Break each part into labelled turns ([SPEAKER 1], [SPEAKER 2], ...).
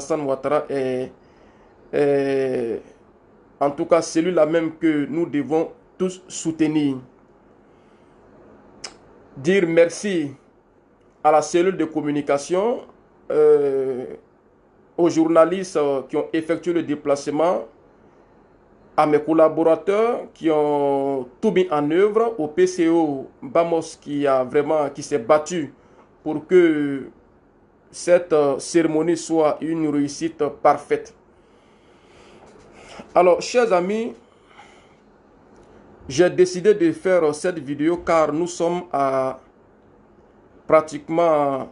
[SPEAKER 1] Alassane Ouattara est en tout cas celui-là même que nous devons tous soutenir. Dire merci à la cellule de communication, aux journalistes qui ont effectué le déplacement, à mes collaborateurs qui ont tout mis en œuvre, au PCO Bamos qui s'est battu pour que cette cérémonie soit une réussite parfaite. Alors, chers amis, j'ai décidé de faire cette vidéo car nous sommes à pratiquement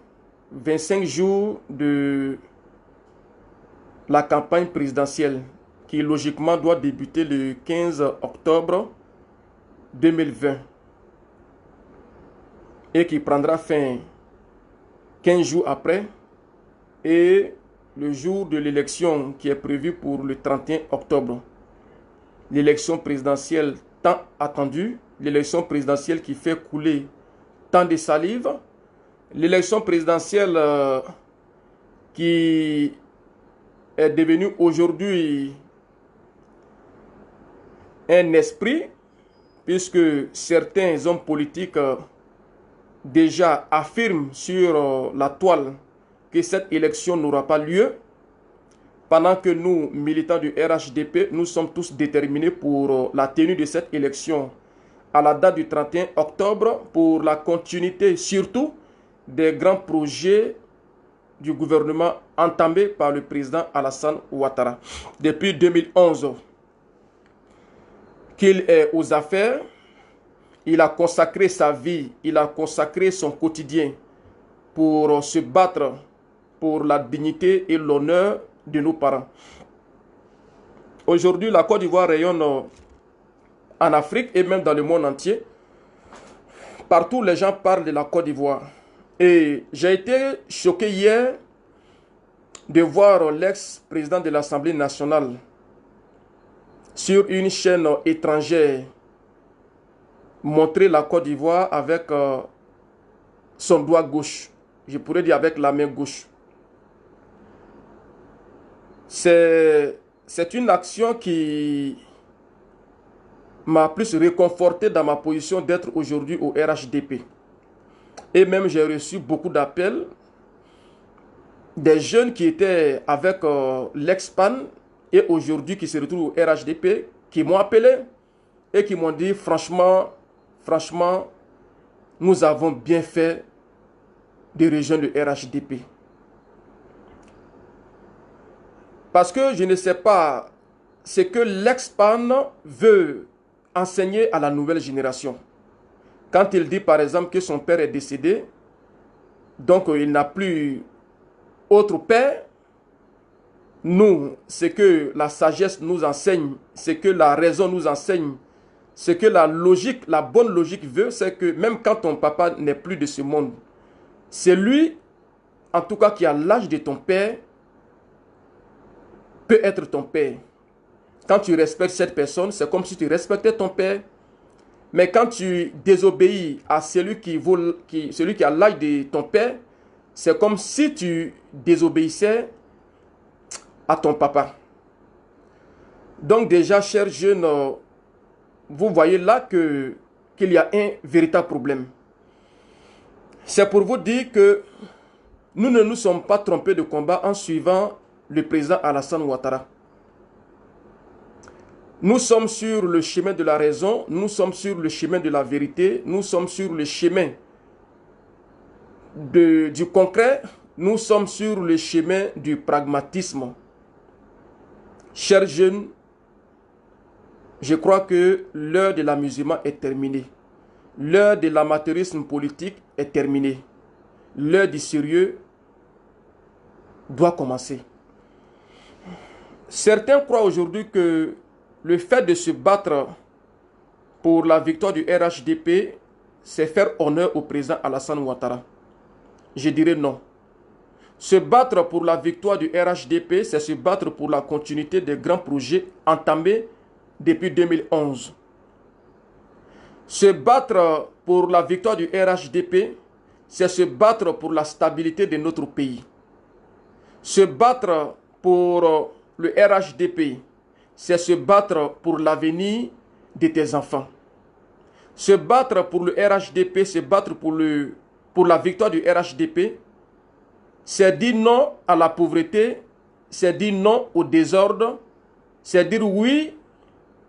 [SPEAKER 1] 25 jours de la campagne présidentielle qui logiquement doit débuter le 15 octobre 2020 et qui prendra fin 15 jours après, et le jour de l'élection qui est prévu pour le 31 octobre. L'élection présidentielle tant attendue, l'élection présidentielle qui fait couler tant de salive, l'élection présidentielle qui est devenue aujourd'hui un esprit, puisque certains hommes politiques déjà affirment sur la toile que cette élection n'aura pas lieu, pendant que nous, militants du RHDP, nous sommes tous déterminés pour la tenue de cette élection à la date du 31 octobre, pour la continuité surtout des grands projets du gouvernement entamés par le président Alassane Ouattara. Depuis 2011, qu'il est aux affaires, il a consacré sa vie, il a consacré son quotidien pour se battre pour la dignité et l'honneur de nos parents. Aujourd'hui, la Côte d'Ivoire rayonne en Afrique et même dans le monde entier. Partout, les gens parlent de la Côte d'Ivoire. Et j'ai été choqué hier de voir l'ex-président de l'Assemblée nationale sur une chaîne étrangère montrer la Côte d'Ivoire avec son doigt gauche. Je pourrais dire avec la main gauche. C'est une action qui m'a plus réconforté dans ma position d'être aujourd'hui au RHDP. Et même j'ai reçu beaucoup d'appels des jeunes qui étaient avec l'ex-PAN et aujourd'hui qui se retrouvent au RHDP, qui m'ont appelé et qui m'ont dit franchement, nous avons bien fait de rejoindre le RHDP. Parce que je ne sais pas ce que l'ex-PAN veut enseigner à la nouvelle génération. Quand il dit par exemple que son père est décédé, donc il n'a plus autre père, nous, ce que la sagesse nous enseigne, ce que la raison nous enseigne, ce que la logique, la bonne logique veut, c'est que même quand ton papa n'est plus de ce monde, c'est lui, en tout cas qui a l'âge de ton père, peut être ton père. Quand tu respectes cette personne, c'est comme si tu respectais ton père. Mais quand tu désobéis à celui qui a l'âge de ton père, c'est comme si tu désobéissais à ton papa. Donc déjà, chers jeunes, vous voyez là qu'il y a un véritable problème. C'est pour vous dire que nous ne nous sommes pas trompés de combat en suivant le président Alassane Ouattara. Nous sommes sur le chemin de la raison, nous sommes sur le chemin de la vérité, nous sommes sur le chemin du concret, nous sommes sur le chemin du pragmatisme. Chers jeunes, je crois que l'heure de l'amusement est terminée. L'heure de l'amateurisme politique est terminée. L'heure du sérieux doit commencer. Certains croient aujourd'hui que le fait de se battre pour la victoire du RHDP, c'est faire honneur au président Alassane Ouattara. Je dirais non. Se battre pour la victoire du RHDP, c'est se battre pour la continuité des grands projets entamés depuis 2011. Se battre pour la victoire du RHDP, c'est se battre pour la stabilité de notre pays. Se battre pour le RHDP, c'est se battre pour l'avenir de tes enfants. Se battre pour le RHDP, se battre pour la victoire du RHDP, c'est dire non à la pauvreté, c'est dire non au désordre, c'est dire oui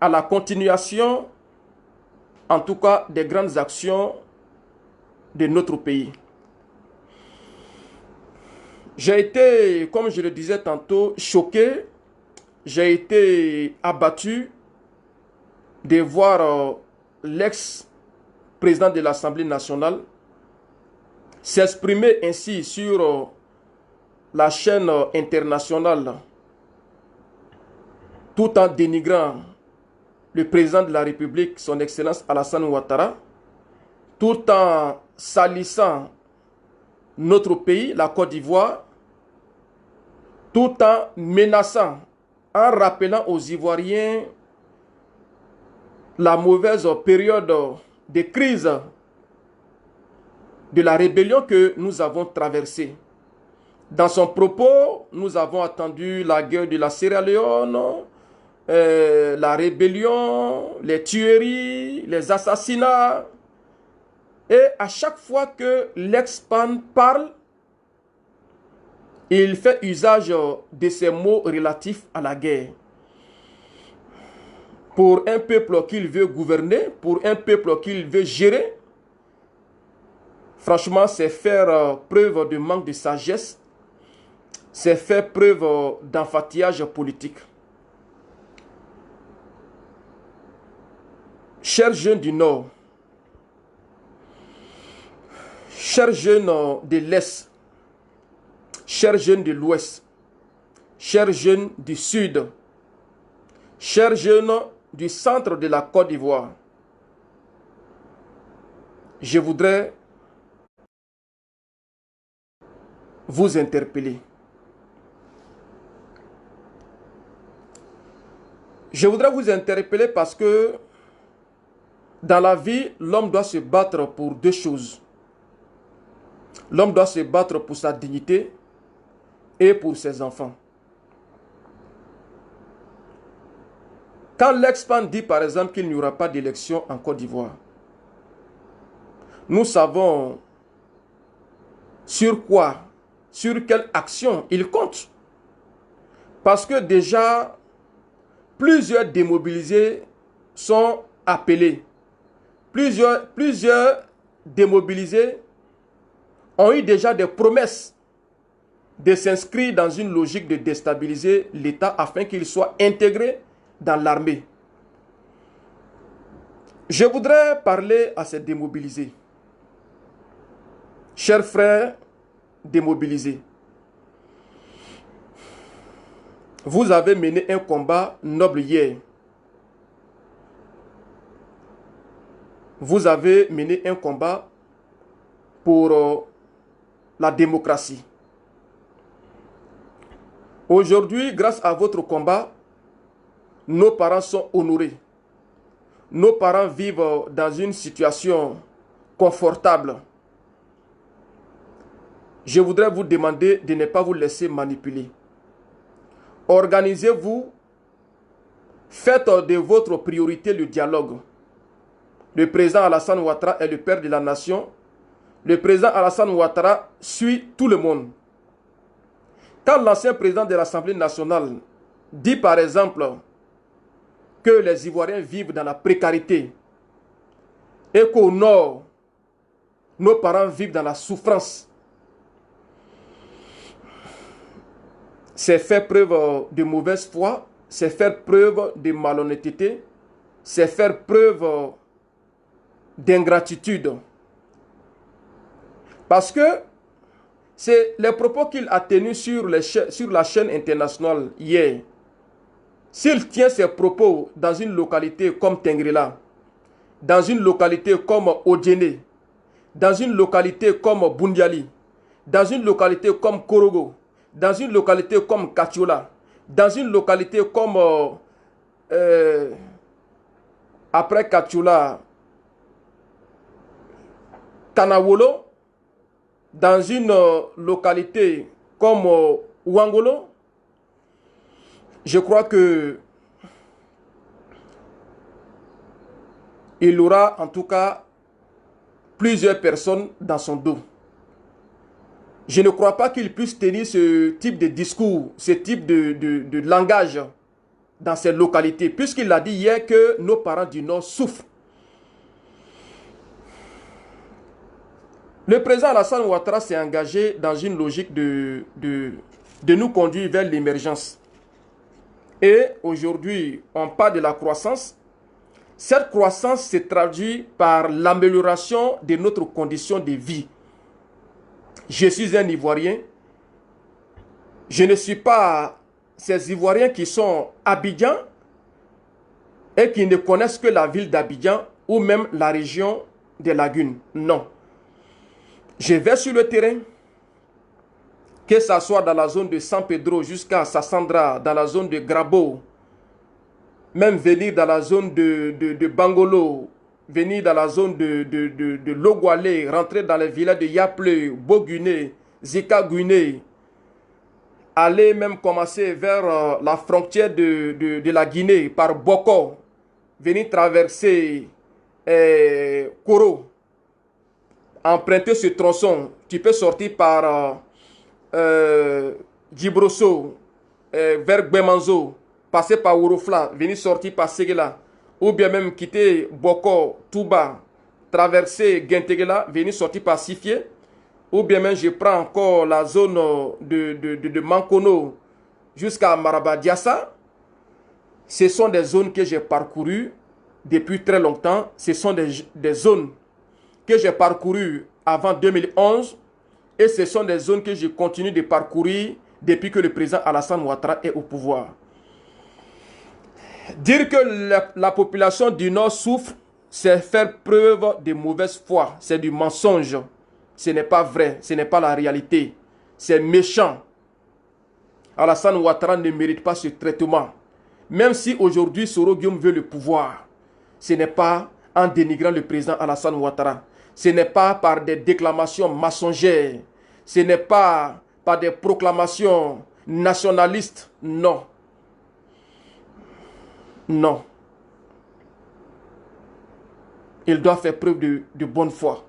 [SPEAKER 1] à la continuation, en tout cas, des grandes actions de notre pays. J'ai été, comme je le disais tantôt, choqué, j'ai été abattu de voir l'ex-président de l'Assemblée nationale s'exprimer ainsi sur la chaîne internationale tout en dénigrant le président de la République, son Excellence Alassane Ouattara, tout en salissant notre pays, la Côte d'Ivoire, tout en menaçant, en rappelant aux Ivoiriens la mauvaise période de crise de la rébellion que nous avons traversée. Dans son propos, nous avons attendu la guerre de la Sierra Leone, la rébellion, les tueries, les assassinats. Et à chaque fois que l'ex-PAN parle, il fait usage de ces mots relatifs à la guerre. Pour un peuple qu'il veut gouverner, pour un peuple qu'il veut gérer, franchement, c'est faire preuve de manque de sagesse, c'est faire preuve d'enfantillage politique. Chers jeunes du Nord, chers jeunes de l'Est, chers jeunes de l'Ouest, chers jeunes du Sud, chers jeunes du centre de la Côte d'Ivoire, je voudrais vous interpeller. Je voudrais vous interpeller parce que dans la vie, l'homme doit se battre pour deux choses. L'homme doit se battre pour sa dignité et pour ses enfants. Quand l'ex-PAN dit par exemple qu'il n'y aura pas d'élection en Côte d'Ivoire, nous savons sur quoi, sur quelle action il compte. Parce que déjà, plusieurs démobilisés sont appelés. Plusieurs démobilisés ont eu déjà des promesses de s'inscrire dans une logique de déstabiliser l'État afin qu'il soit intégré dans l'armée. Je voudrais parler à ces démobilisés. Chers frères démobilisés, vous avez mené un combat noble hier. Vous avez mené un combat pour la démocratie. Aujourd'hui, grâce à votre combat, nos parents sont honorés. Nos parents vivent dans une situation confortable. Je voudrais vous demander de ne pas vous laisser manipuler. Organisez-vous. Faites de votre priorité le dialogue. Le président Alassane Ouattara est le père de la nation. Le président Alassane Ouattara suit tout le monde. Quand l'ancien président de l'Assemblée nationale dit par exemple que les Ivoiriens vivent dans la précarité et qu'au nord, nos parents vivent dans la souffrance, c'est faire preuve de mauvaise foi, c'est faire preuve de malhonnêteté, c'est faire preuve d'ingratitude. Parce que c'est les propos qu'il a tenus sur la chaîne internationale hier. S'il tient ses propos dans une localité comme Tengrela, dans une localité comme Odjene, dans une localité comme Bundiali, dans une localité comme Korogo, dans une localité comme Kachiola, dans une localité comme après Kachiola, Kanawolo, dans une localité comme Ouangolo, je crois que il aura en tout cas plusieurs personnes dans son dos. Je ne crois pas qu'il puisse tenir ce type de discours, ce type de langage dans ces localités, puisqu'il a dit hier que nos parents du Nord souffrent. Le président Alassane Ouattara s'est engagé dans une logique de nous conduire vers l'émergence. Et aujourd'hui, on parle de la croissance. Cette croissance se traduit par l'amélioration de notre condition de vie. Je suis un Ivoirien. Je ne suis pas ces Ivoiriens qui sont à Abidjan et qui ne connaissent que la ville d'Abidjan ou même la région des lagunes. Non. Je vais sur le terrain, que ce soit dans la zone de San Pedro jusqu'à Sassandra, dans la zone de Grabo, même venir dans la zone de Bangolo, venir dans la zone de Logwale, rentrer dans les villages de Yaple, Boguné, Zika-Guiné, aller même commencer vers la frontière de la Guinée par Boko, venir traverser Koro, emprunter ce tronçon. Tu peux sortir par Djibrosso, vers Gbemanzo, passer par Ourofla, venir sortir par Séguéla, ou bien même quitter Boko, Touba, traverser Gentegela, venir sortir par Sifié, ou bien même je prends encore la zone de Mankono jusqu'à Marabadiassa. Ce sont des zones que j'ai parcourues depuis très longtemps. Ce sont des zones que j'ai parcourues avant 2011 et ce sont des zones que je continue de parcourir depuis que le président Alassane Ouattara est au pouvoir. Dire que la population du Nord souffre, c'est faire preuve de mauvaise foi, c'est du mensonge. Ce n'est pas vrai, ce n'est pas la réalité. C'est méchant. Alassane Ouattara ne mérite pas ce traitement. Même si aujourd'hui Soro Guillaume veut le pouvoir, ce n'est pas en dénigrant le président Alassane Ouattara. Ce n'est pas par des déclamations mensongères. Ce n'est pas par des proclamations nationalistes. Non. Non. Il doit faire preuve de bonne foi.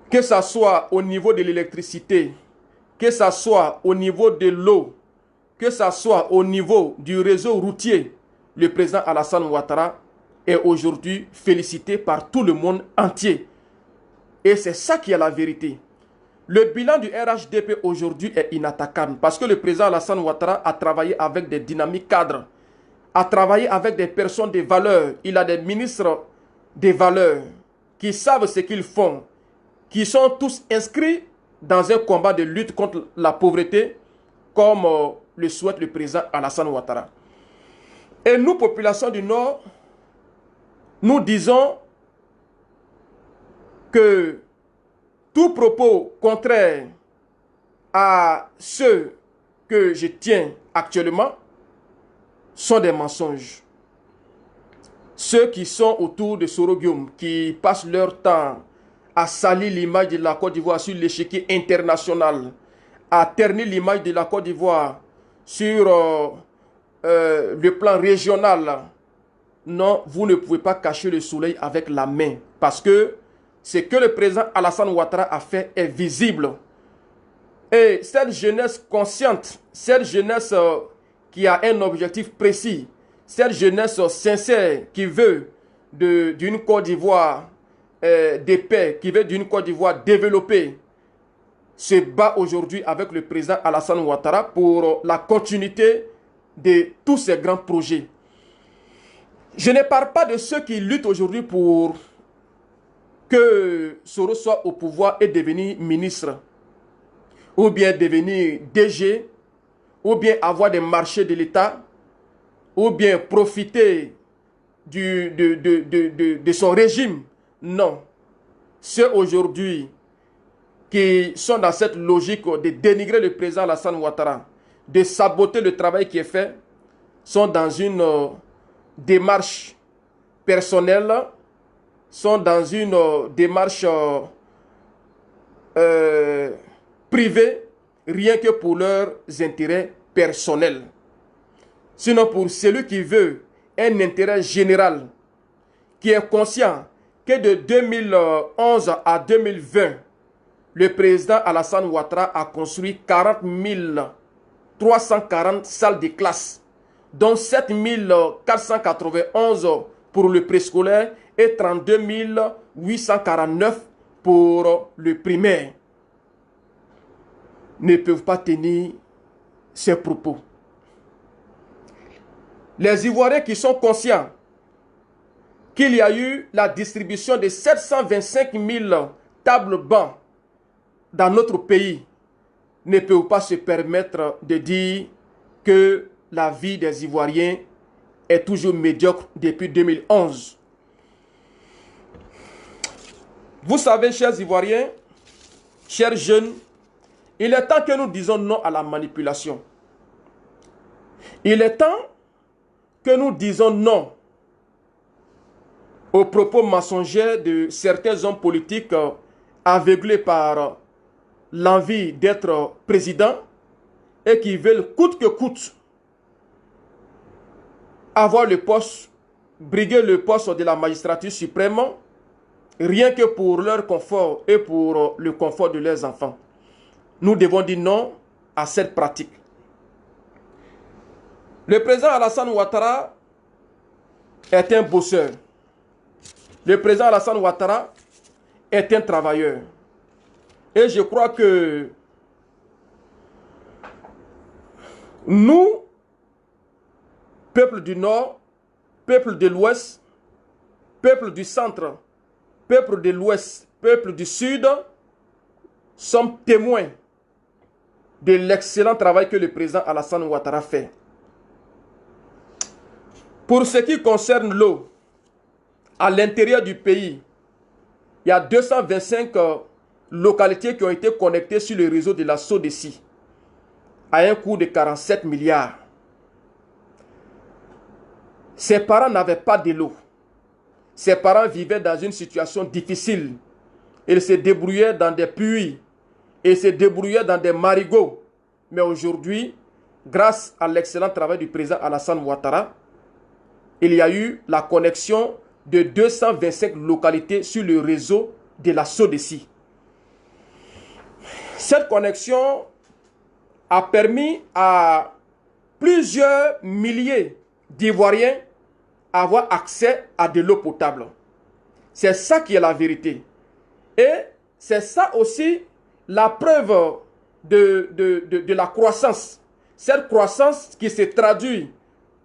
[SPEAKER 1] Que ce soit au niveau de l'électricité, que ce soit au niveau de l'eau, que ce soit au niveau du réseau routier, le président Alassane Ouattara est aujourd'hui félicité par tout le monde entier. Et c'est ça qui est la vérité. Le bilan du RHDP aujourd'hui est inattaquable parce que le président Alassane Ouattara a travaillé avec des dynamiques cadres, a travaillé avec des personnes de valeur. Il a des ministres de valeur qui savent ce qu'ils font, qui sont tous inscrits dans un combat de lutte contre la pauvreté, comme le souhaite le président Alassane Ouattara. Et nous, population du Nord, nous disons que tout propos contraire à ceux que je tiens actuellement sont des mensonges. Ceux qui sont autour de Soro Guillaume, qui passent leur temps à salir l'image de la Côte d'Ivoire sur l'échiquier international, à ternir l'image de la Côte d'Ivoire sur le plan régional. Non, vous ne pouvez pas cacher le soleil avec la main. Parce que ce que le président Alassane Ouattara a fait est visible. Et cette jeunesse consciente, cette jeunesse qui a un objectif précis, cette jeunesse sincère qui veut d'une Côte d'Ivoire de paix, qui veut d'une Côte d'Ivoire développée, se bat aujourd'hui avec le président Alassane Ouattara pour la continuité de tous ces grands projets. Je ne parle pas de ceux qui luttent aujourd'hui pour que Soro soit au pouvoir et devenir ministre, ou bien devenir DG, ou bien avoir des marchés de l'État, ou bien profiter de son régime. Non. Ceux aujourd'hui qui sont dans cette logique de dénigrer le président Alassane Ouattara, de saboter le travail qui est fait, sont dans une démarche personnelle, sont dans une démarche privés, rien que pour leurs intérêts personnels. Sinon, pour celui qui veut un intérêt général, qui est conscient que de 2011 à 2020, le président Alassane Ouattara a construit 40 340 salles de classe, dont 7 491 pour le préscolaire et 32 849 pour le primaire, ne peuvent pas tenir ces propos. Les Ivoiriens qui sont conscients qu'il y a eu la distribution de 725 000 tables bancs dans notre pays ne peuvent pas se permettre de dire que la vie des Ivoiriens est toujours médiocre depuis 2011. Vous savez, chers Ivoiriens, chers jeunes, il est temps que nous disions non à la manipulation. Il est temps que nous disons non aux propos mensongers de certains hommes politiques aveuglés par l'envie d'être président et qui veulent coûte que coûte avoir le poste, briguer le poste de la magistrature suprême, rien que pour leur confort et pour le confort de leurs enfants. Nous devons dire non à cette pratique. Le président Alassane Ouattara est un bosseur. Le président Alassane Ouattara est un travailleur. Et je crois que nous, peuple du Nord, peuple de l'Ouest, peuple du Centre, peuple de l'Ouest, peuple du Sud, sommes témoins de l'excellent travail que le président Alassane Ouattara fait. Pour ce qui concerne l'eau, à l'intérieur du pays, il y a 225 localités qui ont été connectées sur le réseau de la SODECI à un coût de 47 milliards. Ses parents n'avaient pas de l'eau. Ses parents vivaient dans une situation difficile. Ils se débrouillaient dans des puits et se débrouillaient dans des marigots. Mais aujourd'hui, grâce à l'excellent travail du président Alassane Ouattara, il y a eu la connexion de 225 localités sur le réseau de la SODECI. Cette connexion a permis à plusieurs milliers d'Ivoiriens avoir accès à de l'eau potable. C'est ça qui est la vérité. Et c'est ça aussi la preuve de la croissance. Cette croissance qui se traduit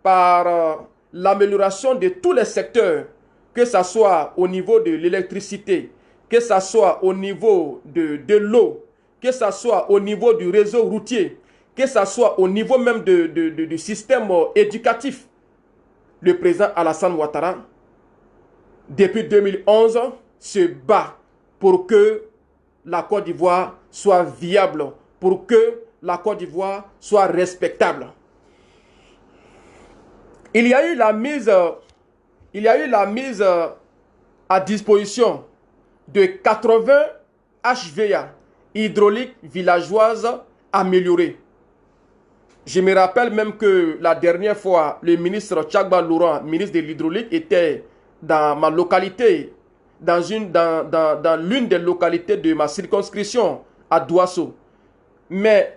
[SPEAKER 1] par l'amélioration de tous les secteurs, que ce soit au niveau de l'électricité, que ce soit au niveau de l'eau, que ce soit au niveau du réseau routier, que ce soit au niveau même du système éducatif. Le président Alassane Ouattara, depuis 2011, se bat pour que la Côte d'Ivoire soit viable, pour que la Côte d'Ivoire soit respectable. Il y a eu la mise à disposition de 80 HVA hydrauliques villageoises améliorées. Je me rappelle même que la dernière fois, le ministre Tchagba Laurent, ministre de l'hydraulique, était dans ma localité, dans l'une des localités de ma circonscription, à Douasso. Mais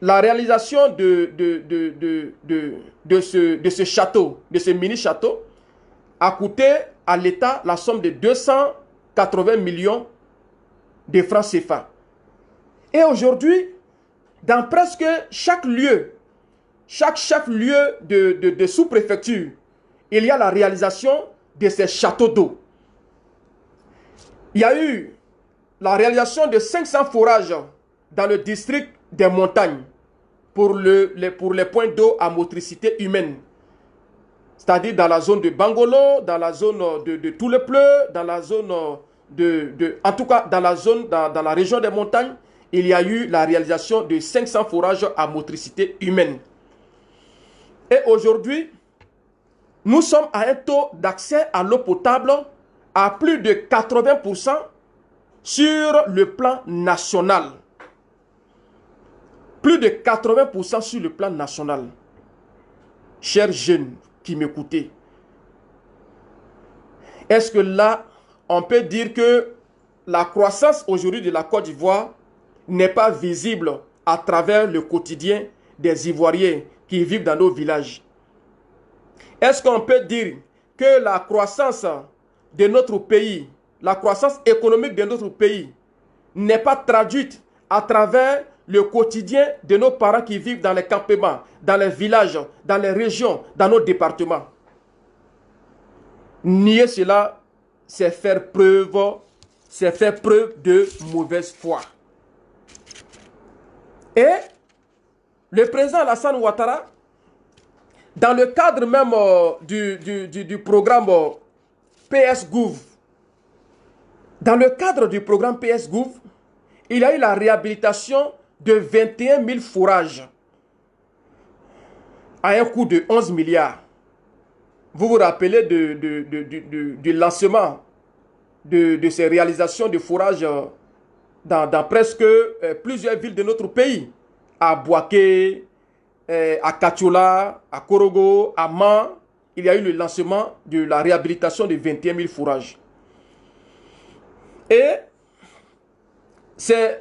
[SPEAKER 1] la réalisation de ce château, de ce mini-château, a coûté à l'État la somme de 280 millions de francs CFA. Et aujourd'hui, dans presque chaque lieu, chaque chef-lieu de sous-préfecture, il y a la réalisation de ces châteaux d'eau. Il y a eu la réalisation de 500 forages dans le district des montagnes pour les points d'eau à motricité humaine. C'est-à-dire dans la zone de Bangolo, dans la zone de Toulepleu, dans la zone en tout cas dans la région des montagnes, il y a eu la réalisation de 500 forages à motricité humaine. Et aujourd'hui, nous sommes à un taux d'accès à l'eau potable à plus de 80% sur le plan national. Plus de 80% sur le plan national. Chers jeunes qui m'écoutez, est-ce que là, on peut dire que la croissance aujourd'hui de la Côte d'Ivoire n'est pas visible à travers le quotidien des Ivoiriens qui vivent dans nos villages? Est-ce qu'on peut dire que la croissance de notre pays, la croissance économique de notre pays n'est pas traduite à travers le quotidien de nos parents qui vivent dans les campements, dans les villages, dans les régions, dans nos départements? Nier cela, c'est faire preuve de mauvaise foi. Et le président Alassane Ouattara, dans le cadre même du programme PS-Gouv, dans le cadre du programme PS-Gouv, il y a eu la réhabilitation de 21 000 fourrages à un coût de 11 milliards. Vous vous rappelez du lancement de ces réalisations de fourrages dans presque plusieurs villes de notre pays. À Bouaké, à Katiola, à Korogo, à Man, il y a eu le lancement de la réhabilitation de 21 000 fourrages. Et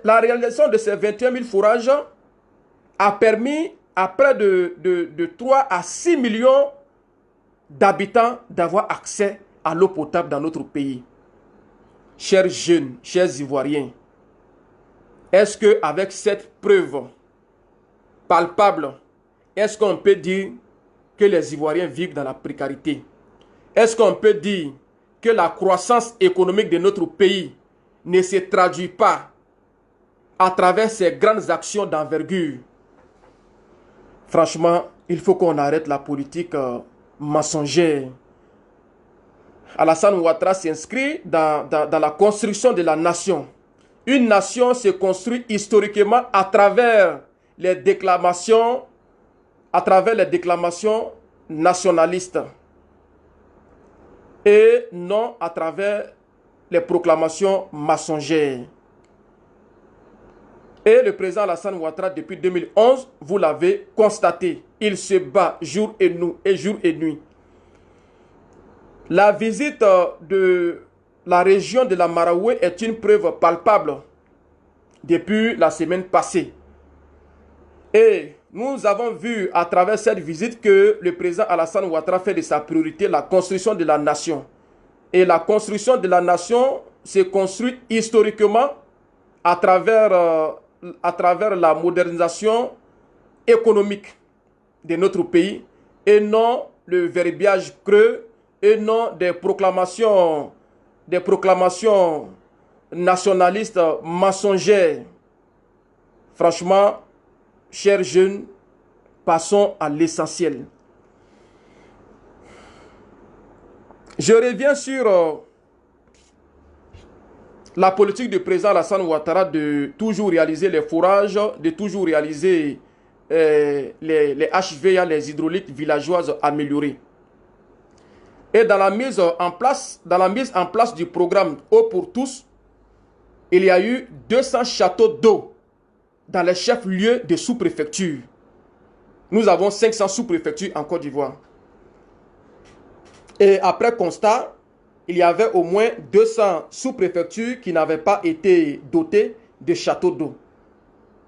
[SPEAKER 1] la réalisation de ces 21 000 fourrages a permis à près de 3 à 6 millions d'habitants d'avoir accès à l'eau potable dans notre pays. Chers jeunes, chers Ivoiriens, est-ce qu'avec cette preuve palpable, est-ce qu'on peut dire que les Ivoiriens vivent dans la précarité? Est-ce qu'on peut dire que la croissance économique de notre pays ne se traduit pas à travers ces grandes actions d'envergure? Franchement, il faut qu'on arrête la politique mensongère. Alassane Ouattara s'inscrit dans la construction de la nation. Une nation se construit historiquement à travers les déclamations nationalistes et non à travers les proclamations mensongères. Et le président Alassane Ouattara, depuis 2011, vous l'avez constaté, il se bat jour et nuit. La visite de la région de la Maraoué est une preuve palpable depuis la semaine passée. Et nous avons vu à travers cette visite que le président Alassane Ouattara fait de sa priorité la construction de la nation. Et la construction de la nation se construit historiquement à travers la modernisation économique de notre pays et non le verbiage creux et non des proclamations nationalistes mensongères. Franchement, chers jeunes, passons à l'essentiel. Je reviens sur la politique du président Alassane Ouattara de toujours réaliser les fourrages, de toujours réaliser les HVA, les hydrauliques villageoises améliorées. Et dans la mise en place du programme Eau pour tous, il y a eu 200 châteaux d'eau dans les chefs-lieux de sous-préfecture. Nous avons 500 sous-préfectures en Côte d'Ivoire. Et après constat, il y avait au moins 200 sous-préfectures qui n'avaient pas été dotées de châteaux d'eau.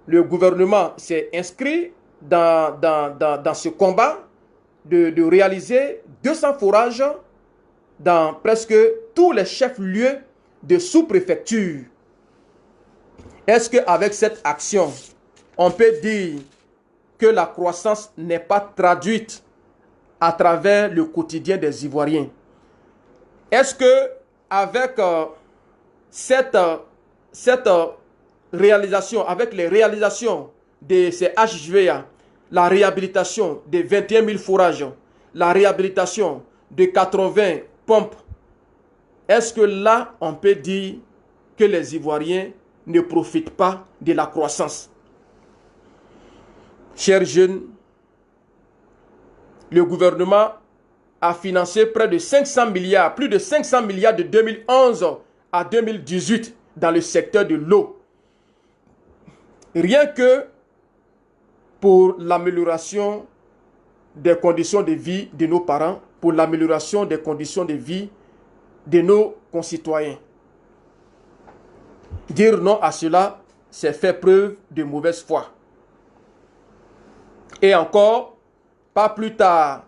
[SPEAKER 1] Le gouvernement s'est inscrit dans ce combat de réaliser 200 fourrages dans presque tous les chefs-lieux de sous-préfecture. Est-ce qu'avec cette action, on peut dire que la croissance n'est pas traduite à travers le quotidien des Ivoiriens? Est-ce que avec cette réalisation, avec les réalisations de ces HVA, la réhabilitation de 21 000 fourrages, la réhabilitation de 80 pompes, est-ce que là, on peut dire que les Ivoiriens ne profitent pas de la croissance? Chers jeunes, le gouvernement a financé près de 500 milliards, plus de 500 milliards de 2011 à 2018 dans le secteur de l'eau. Rien que pour l'amélioration des conditions de vie de nos parents, pour l'amélioration des conditions de vie de nos concitoyens. Dire non à cela, c'est faire preuve de mauvaise foi. Et encore, pas plus tard,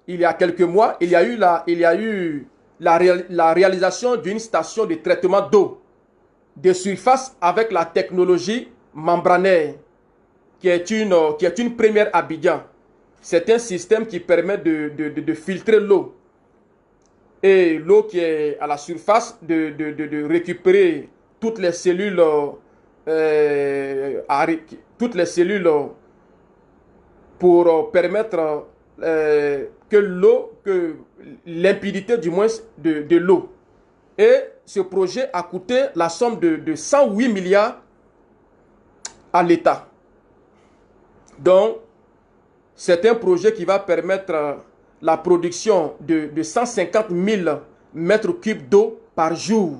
[SPEAKER 1] il y a quelques mois, il y a eu la réalisation d'une station de traitement d'eau de surface avec la technologie membranaire, qui est une première à Abidjan. C'est un système qui permet de filtrer l'eau. Et l'eau qui est à la surface, de récupérer toutes les cellules, pour permettre que l'impudité du moins de l'eau. Et ce projet a coûté la somme de 108 milliards à l'État. Donc, c'est un projet qui va permettre la production de 150 000 mètres cubes d'eau par jour.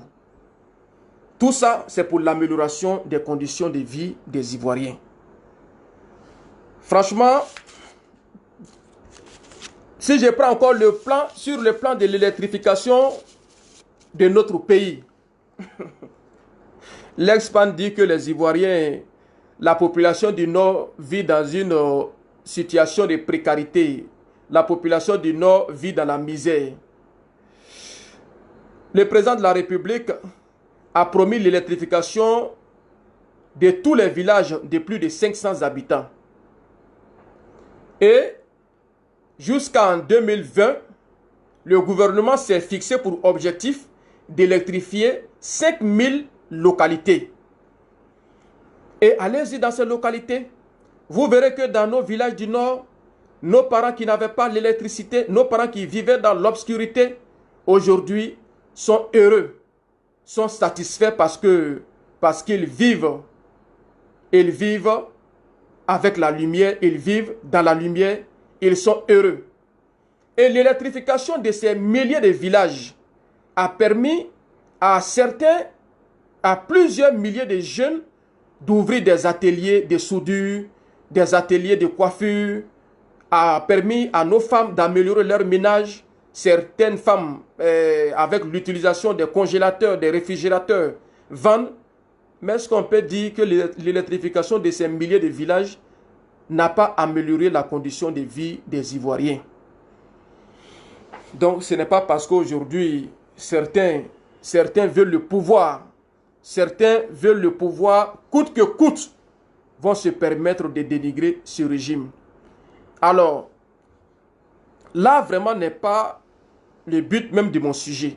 [SPEAKER 1] Tout ça, c'est pour l'amélioration des conditions de vie des Ivoiriens. Franchement, si je prends encore sur le plan de l'électrification de notre pays, l'ex-PAN dit que les Ivoiriens, la population du Nord vit dans une situation de précarité. La population du Nord vit dans la misère. Le président de la République a promis l'électrification de tous les villages de plus de 500 habitants. Et jusqu'en 2020, le gouvernement s'est fixé pour objectif d'électrifier 5000 localités. Et allez-y dans ces localités. Vous verrez que dans nos villages du Nord, nos parents qui n'avaient pas l'électricité, nos parents qui vivaient dans l'obscurité, aujourd'hui sont heureux, sont satisfaits parce qu'ils vivent avec la lumière, ils vivent dans la lumière, ils sont heureux. Et l'électrification de ces milliers de villages a permis à plusieurs milliers de jeunes d'ouvrir des ateliers de soudure, des ateliers de coiffure, a permis à nos femmes d'améliorer leur ménage. Certaines femmes, avec l'utilisation des congélateurs, des réfrigérateurs, vendent. Mais est-ce qu'on peut dire que l'électrification de ces milliers de villages n'a pas amélioré la condition de vie des Ivoiriens? Donc ce n'est pas parce qu'aujourd'hui certains veulent le pouvoir, coûte que coûte, vont se permettre de dénigrer ce régime. Alors, là vraiment n'est pas le but même de mon sujet.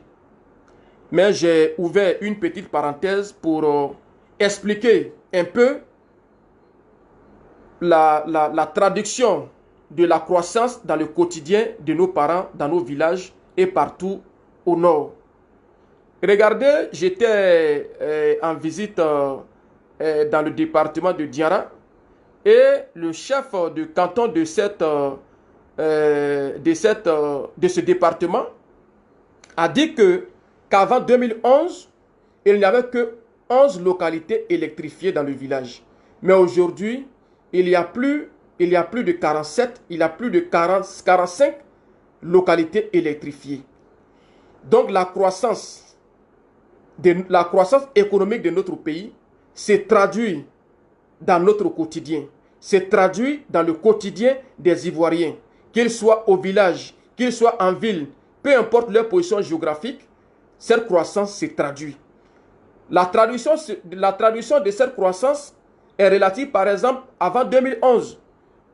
[SPEAKER 1] Mais j'ai ouvert une petite parenthèse pour expliquer un peu la traduction de la croissance dans le quotidien de nos parents, dans nos villages et partout au nord. Regardez, j'étais en visite dans le département de Diara et le chef de canton de ce département a dit qu'avant 2011, il n'y avait que 11 localités électrifiées dans le village. Mais aujourd'hui, il y a plus de 47, il y a plus de 45 localités électrifiées. Donc la croissance économique de notre pays se traduit dans notre quotidien, se traduit dans le quotidien des Ivoiriens, qu'ils soient au village, qu'ils soient en ville, peu importe leur position géographique, cette croissance se traduit. La traduction de cette croissance est relative, par exemple, avant 2011.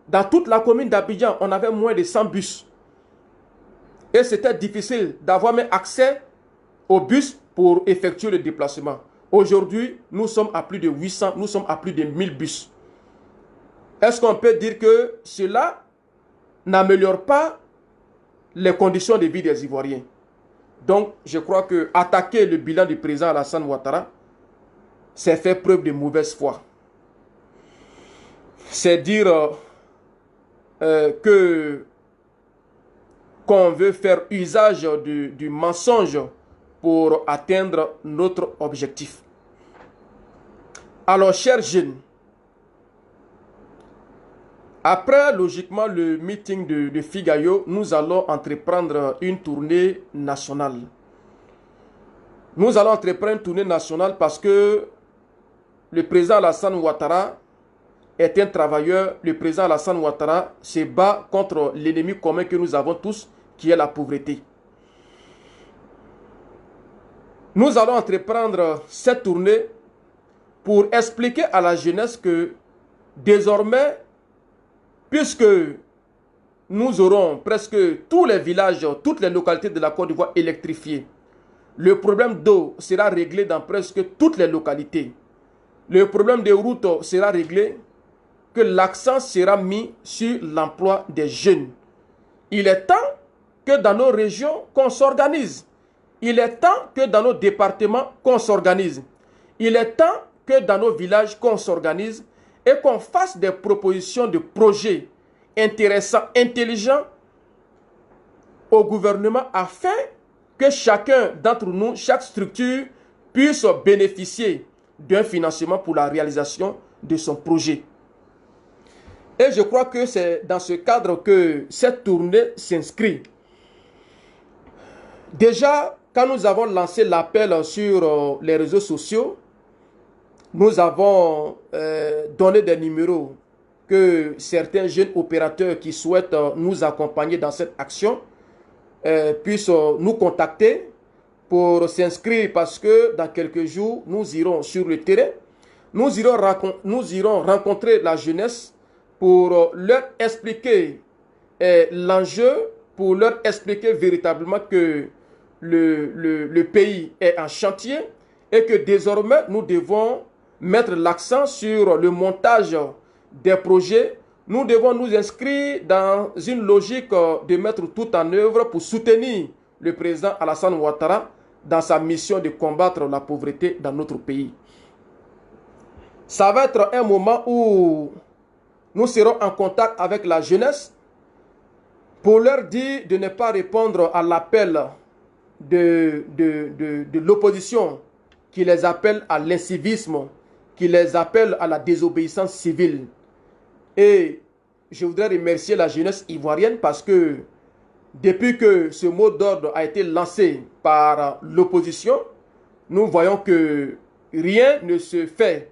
[SPEAKER 1] Dans toute la commune d'Abidjan, on avait moins de 100 bus. Et c'était difficile d'avoir même accès aux bus pour effectuer le déplacement. Aujourd'hui, nous sommes à plus de 800, nous sommes à plus de 1000 bus. Est-ce qu'on peut dire que cela n'améliore pas les conditions de vie des Ivoiriens? Donc, je crois que attaquer le bilan du président Alassane Ouattara, c'est faire preuve de mauvaise foi. C'est dire qu'on veut faire usage du mensonge pour atteindre notre objectif. Alors, chers jeunes, après, logiquement, le meeting de Figayo, nous allons entreprendre une tournée nationale. Nous allons entreprendre une tournée nationale parce que le président Alassane Ouattara est un travailleur. Le président Alassane Ouattara se bat contre l'ennemi commun que nous avons tous, qui est la pauvreté. Nous allons entreprendre cette tournée pour expliquer à la jeunesse que désormais, puisque nous aurons presque tous les villages, toutes les localités de la Côte d'Ivoire électrifiées, le problème d'eau sera réglé dans presque toutes les localités. Le problème des routes sera réglé, que l'accent sera mis sur l'emploi des jeunes. Il est temps que dans nos régions, qu'on s'organise. Il est temps que dans nos départements, qu'on s'organise. Il est temps que dans nos villages, qu'on s'organise et qu'on fasse des propositions de projets intéressants, intelligents au gouvernement afin que chacun d'entre nous, chaque structure, puisse bénéficier d'un financement pour la réalisation de son projet. Et je crois que c'est dans ce cadre que cette tournée s'inscrit. Déjà, quand nous avons lancé l'appel sur les réseaux sociaux, nous avons donné des numéros que certains jeunes opérateurs qui souhaitent nous accompagner dans cette action puissent nous contacter pour s'inscrire parce que dans quelques jours, nous irons sur le terrain. Nous irons rencontrer la jeunesse pour leur expliquer l'enjeu, pour leur expliquer véritablement que le pays est en chantier et que désormais nous devons mettre l'accent sur le montage des projets. Nous devons nous inscrire dans une logique de mettre tout en œuvre pour soutenir le président Alassane Ouattara dans sa mission de combattre la pauvreté dans notre pays. Ça va être un moment où nous serons en contact avec la jeunesse pour leur dire de ne pas répondre à l'appel de l'opposition qui les appelle à l'incivisme, qui les appelle à la désobéissance civile. Et je voudrais remercier la jeunesse ivoirienne parce que depuis que ce mot d'ordre a été lancé par l'opposition, nous voyons que rien ne se fait.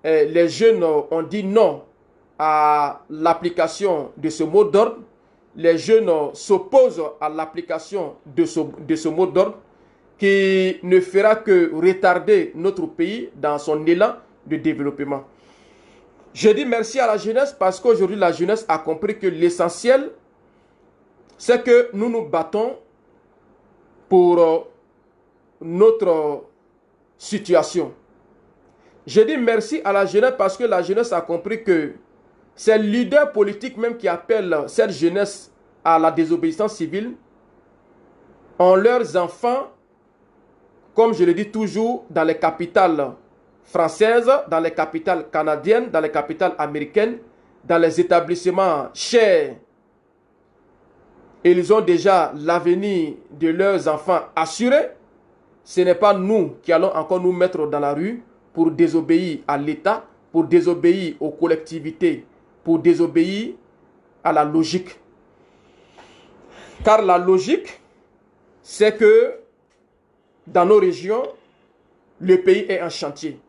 [SPEAKER 1] Les jeunes ont dit non à l'application de ce mot d'ordre. Les jeunes s'opposent à l'application de ce mot d'ordre qui ne fera que retarder notre pays dans son élan de développement. Je dis merci à la jeunesse parce qu'aujourd'hui la jeunesse a compris que l'essentiel, c'est que nous nous battons pour notre situation. Je dis merci à la jeunesse parce que la jeunesse a compris que c'est le leader politique même qui appelle cette jeunesse à la désobéissance civile ont leurs enfants, comme je le dis toujours, dans les capitales françaises, dans les capitales canadiennes, dans les capitales américaines, dans les établissements chers. Ils ont déjà l'avenir de leurs enfants assuré. Ce n'est pas nous qui allons encore nous mettre dans la rue pour désobéir à l'État, pour désobéir aux collectivités, pour désobéir à la logique. Car la logique, c'est que dans nos régions, le pays est en chantier.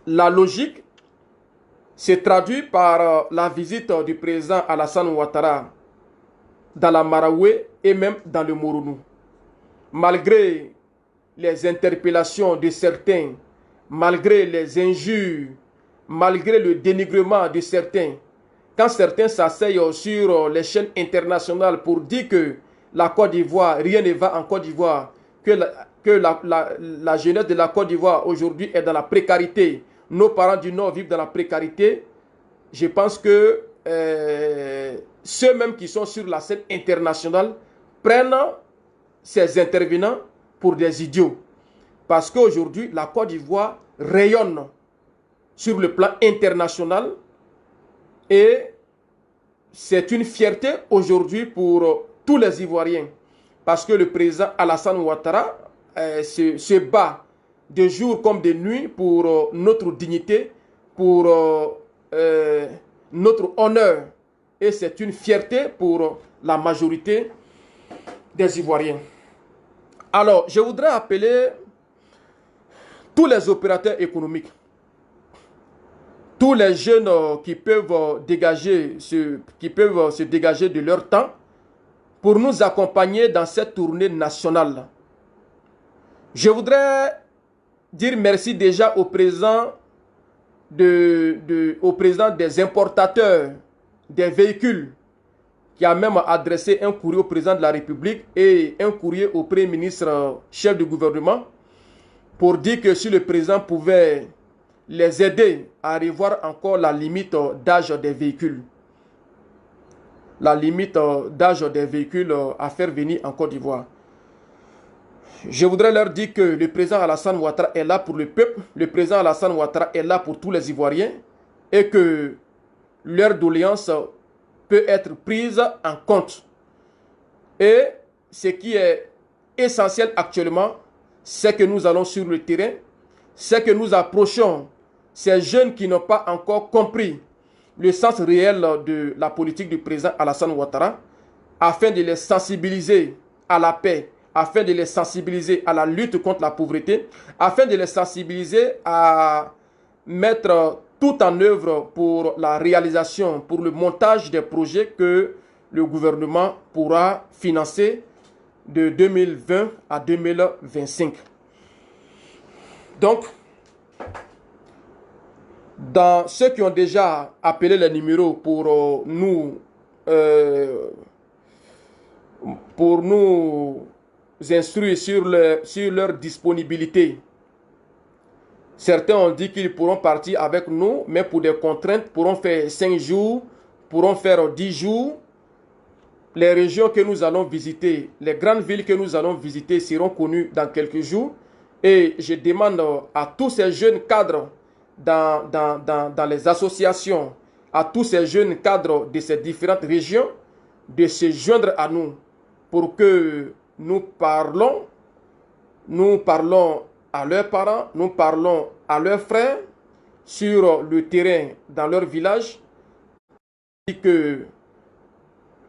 [SPEAKER 1] La logique se traduit par la visite du président Alassane Ouattara dans la Maraoué et même dans le Moronou. Malgré les interpellations de certains, malgré les injures, malgré le dénigrement de certains, quand certains s'asseyent sur les chaînes internationales pour dire que la Côte d'Ivoire, rien ne va en Côte d'Ivoire, que la jeunesse de la Côte d'Ivoire aujourd'hui est dans la précarité, nos parents du Nord vivent dans la précarité, je pense que ceux-mêmes qui sont sur la scène internationale prennent ces intervenants pour des idiots. Parce qu'aujourd'hui, la Côte d'Ivoire rayonne sur le plan international et c'est une fierté aujourd'hui pour tous les Ivoiriens. Parce que le président Alassane Ouattara se bat de jour comme de nuit pour notre dignité, pour notre honneur. Et c'est une fierté pour la majorité des Ivoiriens. Alors, je voudrais appeler tous les opérateurs économiques, tous les jeunes qui peuvent se dégager de leur temps pour nous accompagner dans cette tournée nationale. Je voudrais dire merci déjà au président des importateurs des véhicules, qui a même adressé un courrier au président de la République et un courrier au Premier ministre, chef du gouvernement, pour dire que si le président pouvait les aider à revoir encore la limite d'âge des véhicules. La limite d'âge des véhicules à faire venir en Côte d'Ivoire. Je voudrais leur dire que le président Alassane Ouattara est là pour le peuple, le président Alassane Ouattara est là pour tous les Ivoiriens et que leur doléance peut être prise en compte. Et ce qui est essentiel actuellement, c'est que nous allons sur le terrain, c'est que nous approchons ces jeunes qui n'ont pas encore compris le sens réel de la politique du président Alassane Ouattara, afin de les sensibiliser à la paix, afin de les sensibiliser à la lutte contre la pauvreté, afin de les sensibiliser à mettre tout en œuvre pour la réalisation, pour le montage des projets que le gouvernement pourra financer de 2020 à 2025. Donc, dans ceux qui ont déjà appelé les numéros pour nous instruire sur leur disponibilité, certains ont dit qu'ils pourront partir avec nous, mais pour des contraintes, pourront faire 5 jours, pourront faire 10 jours. Les régions que nous allons visiter, les grandes villes que nous allons visiter seront connues dans quelques jours. Et je demande à tous ces jeunes cadres dans les associations, à tous ces jeunes cadres de ces différentes régions, de se joindre à nous pour que nous parlons à leurs parents, nous parlons à leurs frères sur le terrain dans leur village. Et que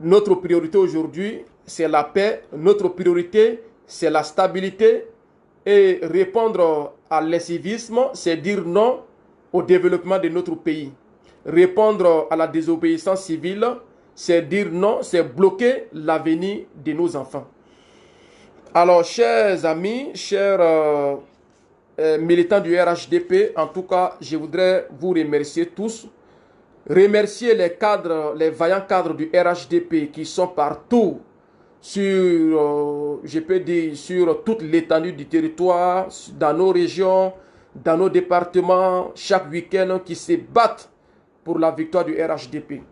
[SPEAKER 1] notre priorité aujourd'hui, c'est la paix, notre priorité, c'est la stabilité, et répondre à l'incivisme, c'est dire non au développement de notre pays. Répondre à la désobéissance civile, c'est dire non, c'est bloquer l'avenir de nos enfants. Alors, chers amis, chers militants du RHDP, en tout cas, je voudrais vous remercier tous. Remercier les cadres, les vaillants cadres du RHDP qui sont partout sur, je peux dire, sur toute l'étendue du territoire, dans nos régions, dans nos départements, chaque week-end, qui se battent pour la victoire du RHDP.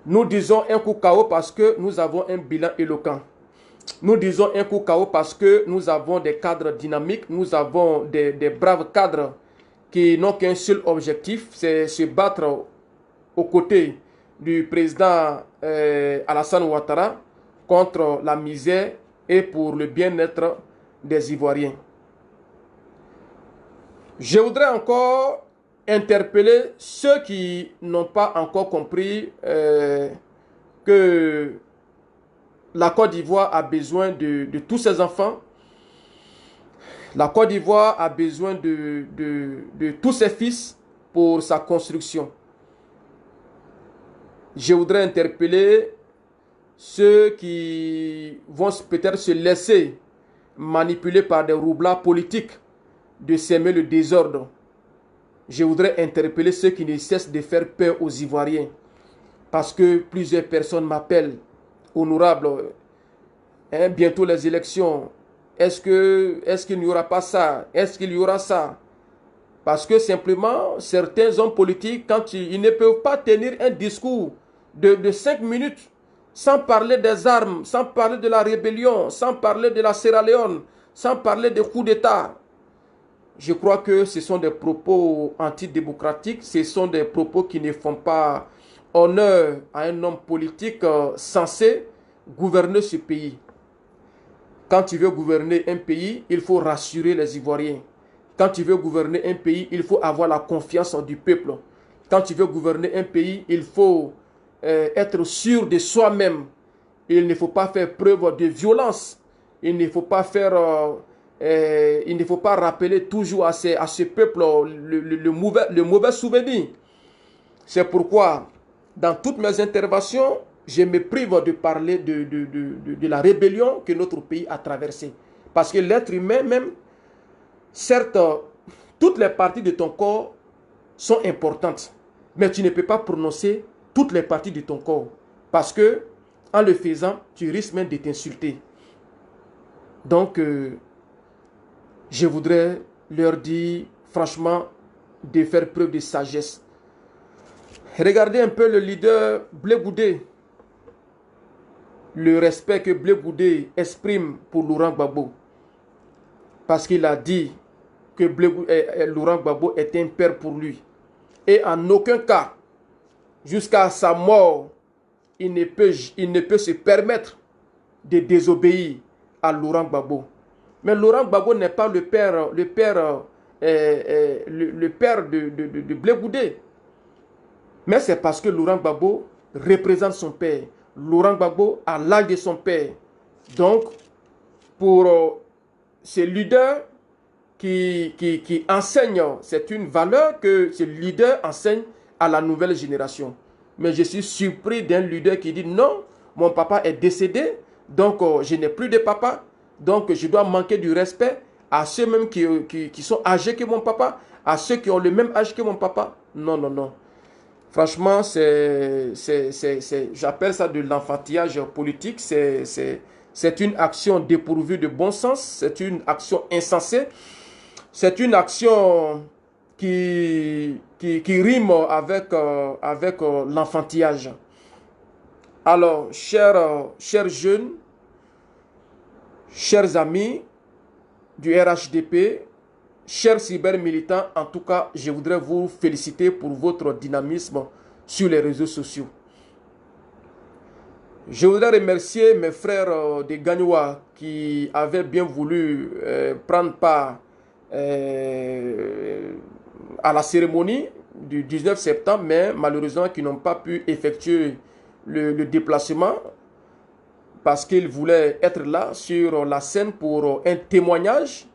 [SPEAKER 1] Nous disons un coup KO parce que nous avons un bilan éloquent. Nous disons un coup KO parce que nous avons des cadres dynamiques, nous avons des braves cadres qui n'ont qu'un seul objectif, c'est se battre aux côtés du président Alassane Ouattara contre la misère et pour le bien-être des Ivoiriens. Je voudrais encore interpeller ceux qui n'ont pas encore compris que la Côte d'Ivoire a besoin de tous ses enfants. La Côte d'Ivoire a besoin de tous ses fils pour sa construction. Je voudrais interpeller ceux qui vont peut-être se laisser manipuler par des roublards politiques de s'aimer le désordre. Je voudrais interpeller ceux qui ne cessent de faire peur aux Ivoiriens. Parce que plusieurs personnes m'appellent, honorable, bientôt les élections. Est-ce qu'il n'y aura pas ça? Est-ce qu'il y aura ça? Parce que simplement, certains hommes politiques, quand ils ne peuvent pas tenir un discours de 5 minutes, sans parler des armes, sans parler de la rébellion, sans parler de la Sierra Leone, sans parler des coups d'État. Je crois que ce sont des propos antidémocratiques, ce sont des propos qui ne font pas honneur à un homme politique censé gouverner ce pays. Quand tu veux gouverner un pays, il faut rassurer les Ivoiriens. Quand tu veux gouverner un pays, il faut avoir la confiance du peuple. Quand tu veux gouverner un pays, il faut être sûr de soi-même. Il ne faut pas faire preuve de violence. Il ne faut pas faire, il ne faut pas rappeler toujours à ce peuple le mauvais souvenir. C'est pourquoi, dans toutes mes interventions, je me prive de parler de la rébellion que notre pays a traversée. Parce que l'être humain même, certes, toutes les parties de ton corps sont importantes, mais tu ne peux pas prononcer toutes les parties de ton corps. Parce que, en le faisant, tu risques même de t'insulter. Donc, je voudrais leur dire, franchement, de faire preuve de sagesse. Regardez un peu le leader Blé Goudé. Le respect que Blé Goudé exprime pour Laurent Gbagbo. Parce qu'il a dit que Laurent Gbagbo est un père pour lui. Et en aucun cas, jusqu'à sa mort, il ne peut se permettre de désobéir à Laurent Gbagbo. Mais Laurent Gbagbo n'est pas le père de Blé Goudé. Mais c'est parce que Laurent Gbagbo représente son père. Laurent Gbagbo a l'âge de son père. Donc, pour ces leaders qui enseignent, c'est une valeur que ces leaders enseignent à la nouvelle génération. Mais je suis surpris d'un leader qui dit non, mon papa est décédé, donc je n'ai plus de papa, donc je dois manquer du respect à ceux même qui sont âgés que mon papa, à ceux qui ont le même âge que mon papa. Non, non, non. Franchement, j'appelle ça de l'enfantillage politique. C'est une action dépourvue de bon sens. C'est une action insensée. C'est une action qui rime avec l'enfantillage. Alors, chers jeunes, chers amis du RHDP, chers cybermilitants, en tout cas, je voudrais vous féliciter pour votre dynamisme sur les réseaux sociaux. Je voudrais remercier mes frères de Gagnoua qui avaient bien voulu prendre part à la cérémonie du 19 septembre, mais malheureusement qui n'ont pas pu effectuer le déplacement parce qu'ils voulaient être là sur la scène pour un témoignage.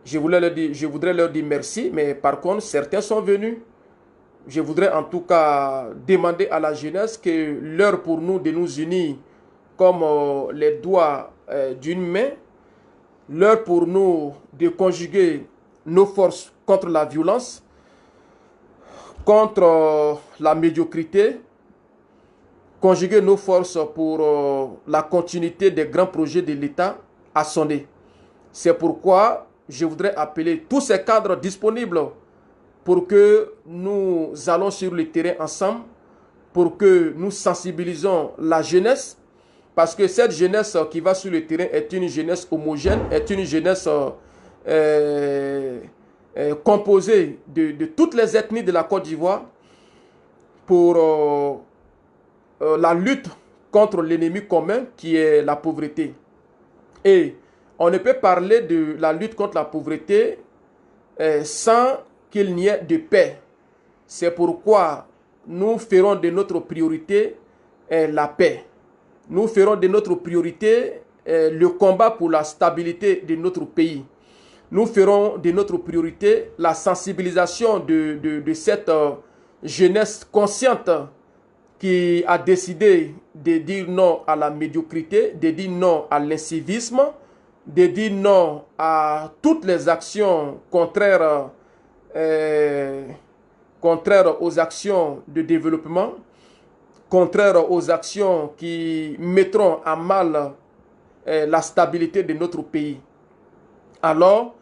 [SPEAKER 1] Je voudrais leur dire merci, mais par contre, certains sont venus. Je voudrais en tout cas demander à la jeunesse que l'heure pour nous de nous unir comme les doigts d'une main, l'heure pour nous de conjuguer nos forces contre la violence, contre la médiocrité, conjuguer nos forces pour la continuité des grands projets de l'État a sonné. C'est pourquoi je voudrais appeler tous ces cadres disponibles pour que nous allons sur le terrain ensemble, pour que nous sensibilisons la jeunesse, parce que cette jeunesse qui va sur le terrain est une jeunesse homogène, est une jeunesse composée de toutes les ethnies de la Côte d'Ivoire pour la lutte contre l'ennemi commun qui est la pauvreté. Et on ne peut parler de la lutte contre la pauvreté sans qu'il n'y ait de paix. C'est pourquoi nous ferons de notre priorité la paix. Nous ferons de notre priorité le combat pour la stabilité de notre pays. Nous ferons de notre priorité la sensibilisation de cette jeunesse consciente qui a décidé de dire non à la médiocrité, de dire non à l'incivisme, de dire non à toutes les actions contraires aux actions de développement, contraires aux actions qui mettront à mal la stabilité de notre pays. Alors,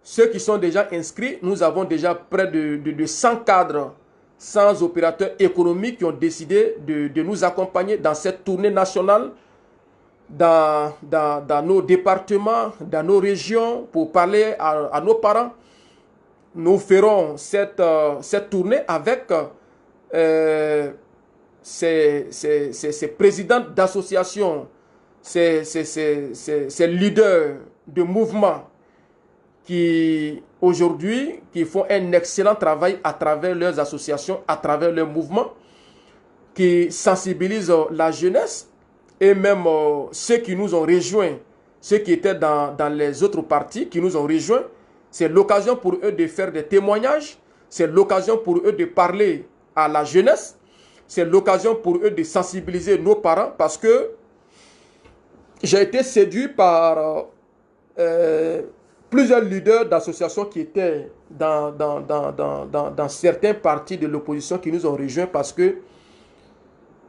[SPEAKER 1] ceux qui sont déjà inscrits, nous avons déjà près de 100 cadres, 100 opérateurs économiques qui ont décidé de nous accompagner dans cette tournée nationale, dans nos départements, dans nos régions, pour parler à nos parents. Nous ferons cette tournée avec ces présidents d'associations ces leaders de mouvement qui aujourd'hui qui font un excellent travail à travers leurs associations, à travers leurs mouvements, qui sensibilisent la jeunesse et même ceux qui nous ont rejoints, ceux qui étaient dans les autres partis qui nous ont rejoints. C'est l'occasion pour eux de faire des témoignages, c'est l'occasion pour eux de parler à la jeunesse, c'est l'occasion pour eux de sensibiliser nos parents parce que j'ai été séduit par plusieurs leaders d'associations qui étaient dans certains partis de l'opposition qui nous ont rejoints parce que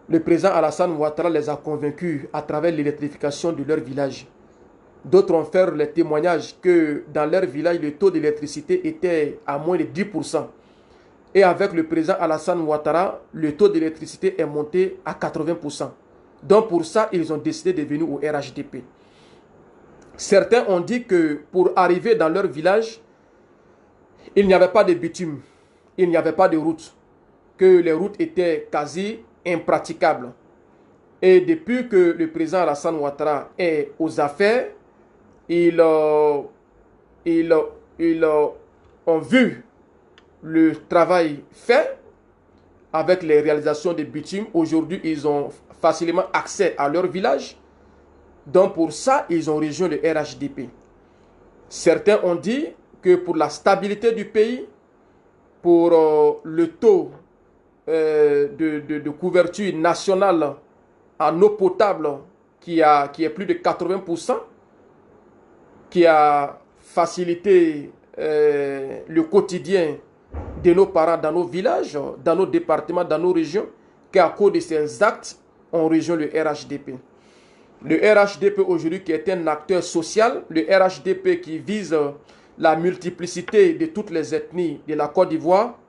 [SPEAKER 1] le président Alassane Ouattara les a convaincus à travers l'électrification de leur village. D'autres ont fait les témoignages que dans leur village, le taux d'électricité était à moins de 10%. Et avec le président Alassane Ouattara, le taux d'électricité est monté à 80%. Donc pour ça, ils ont décidé de venir au RHDP. Certains ont dit que pour arriver dans leur village, il n'y avait pas de bitume, il n'y avait pas de route, que les routes étaient quasi impraticables. Et depuis que le président Alassane Ouattara est aux affaires, ils ont vu le travail fait avec les réalisations de bitume. Aujourd'hui, ils ont facilement accès à leur village. Donc pour ça, ils ont rejoint le RHDP. Certains ont dit que pour pour du pays, pour le taux de couverture nationale en eau potable qui est plus de 80%, qui a facilité le quotidien de nos parents dans nos villages, dans nos départements, dans nos régions, qu'à cause de ces actes, on rejoint le RHDP. Le RHDP aujourd'hui qui est un acteur social, le RHDP qui vise la multiplicité de toutes les ethnies de la Côte d'Ivoire,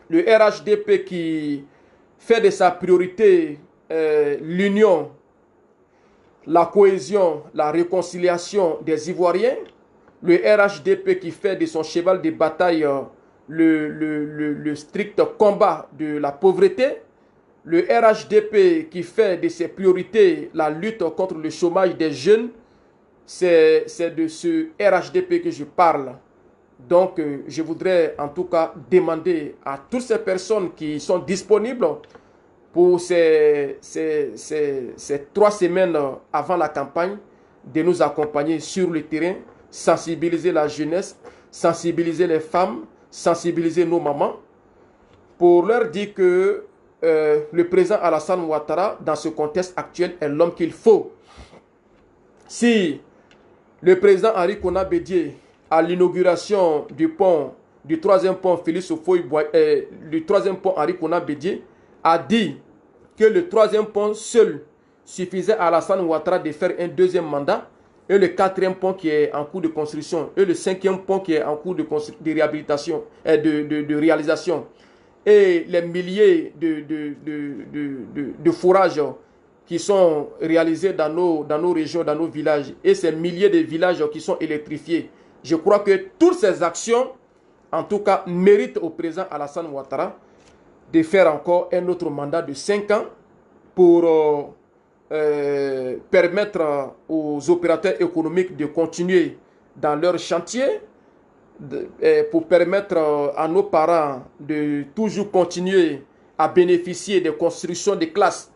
[SPEAKER 1] le RHDP qui fait de sa priorité l'union, la cohésion, la réconciliation des Ivoiriens, le RHDP qui fait de son cheval de bataille le strict combat de la pauvreté, le RHDP qui fait de ses priorités la lutte contre le chômage des jeunes, c'est de ce RHDP que je parle. Donc, je voudrais en tout cas demander à toutes ces personnes qui sont disponibles pour ces 3 semaines avant la campagne, de nous accompagner sur le terrain, sensibiliser la jeunesse, sensibiliser les femmes, sensibiliser nos mamans, pour leur dire que le président Alassane Ouattara, dans ce contexte actuel, est l'homme qu'il faut. Si le président Henri Konan Bédié, à l'inauguration du pont, du 3e pont Félix Houphouët-Boigny, du 3e pont Henri Konan Bédié, a dit que le 3e pont seul suffisait à Alassane Ouattara de faire un 2e mandat, et le 4e pont qui est en cours de construction, et le 5e pont qui est en cours de réhabilitation, de réalisation, et les milliers de fourrages qui sont réalisés dans nos régions, dans nos villages, et ces milliers de villages qui sont électrifiés. Je crois que toutes ces actions, en tout cas, méritent au président Alassane Ouattara de faire encore un autre mandat de 5 ans pour permettre aux opérateurs économiques de continuer dans leur chantier, pour permettre à nos parents de toujours continuer à bénéficier des constructions de classes,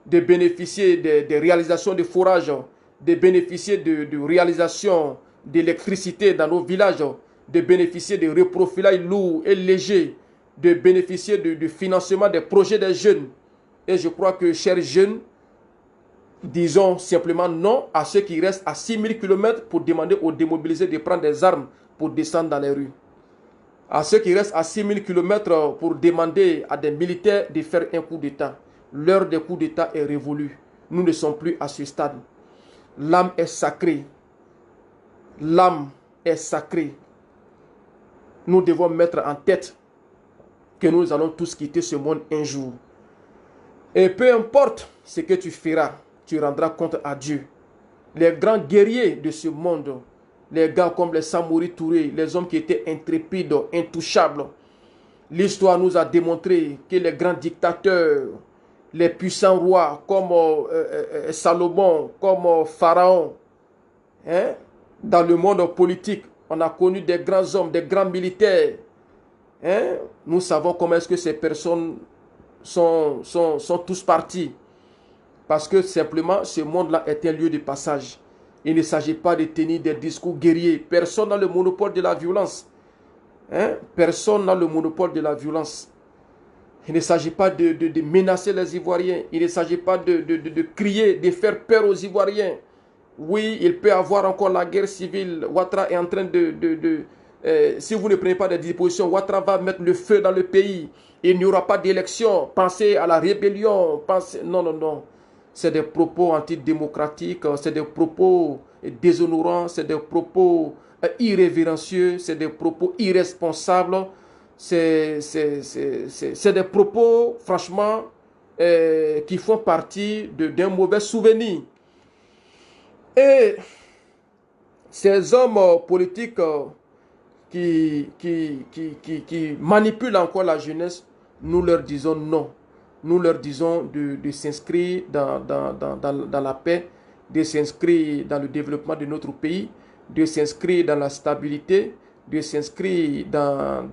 [SPEAKER 1] de bénéficier des réalisations de fourrages, de bénéficier de réalisations d'électricité dans nos villages, de bénéficier de reprofilage lourd et léger, de bénéficier du financement des projets des jeunes. Et je crois que, chers jeunes, disons simplement non à ceux qui restent à 6000 km pour demander aux démobilisés de prendre des armes pour descendre dans les rues. À ceux qui restent à 6000 km pour demander à des militaires de faire un coup d'État. L'heure des coups d'État est révolue. Nous ne sommes plus à ce stade. L'âme est sacrée. L'âme est sacrée. Nous devons mettre en tête que nous allons tous quitter ce monde un jour. Et peu importe ce que tu feras, tu rendras compte à Dieu. Les grands guerriers de ce monde, les gars comme les Samori Touré, les hommes qui étaient intrépides, intouchables. L'histoire nous a démontré que les grands dictateurs, les puissants rois comme Salomon, comme Pharaon. Hein? Dans le monde politique, on a connu des grands hommes, des grands militaires. Hein? Nous savons comment est-ce que ces personnes sont tous partis. Parce que simplement, ce monde-là est un lieu de passage. Il ne s'agit pas de tenir des discours guerriers. Personne n'a le monopole de la violence. Hein? Personne n'a le monopole de la violence. Il ne s'agit pas de menacer les Ivoiriens. Il ne s'agit pas de crier, de faire peur aux Ivoiriens. Oui, il peut y avoir encore la guerre civile. Ouattara est en train si vous ne prenez pas des dispositions, Ouattara va mettre le feu dans le pays. Il n'y aura pas d'élection. Pensez à la rébellion. Non, non, non. C'est des propos antidémocratiques. C'est des propos déshonorants. C'est des propos irrévérencieux. C'est des propos irresponsables. C'est des propos, franchement, qui font partie d'un mauvais souvenir. Et ces hommes politiques qui manipulent encore la jeunesse, nous leur disons non. Nous leur disons de s'inscrire dans la paix, de s'inscrire dans le développement de notre pays, de s'inscrire dans la stabilité, de s'inscrire dans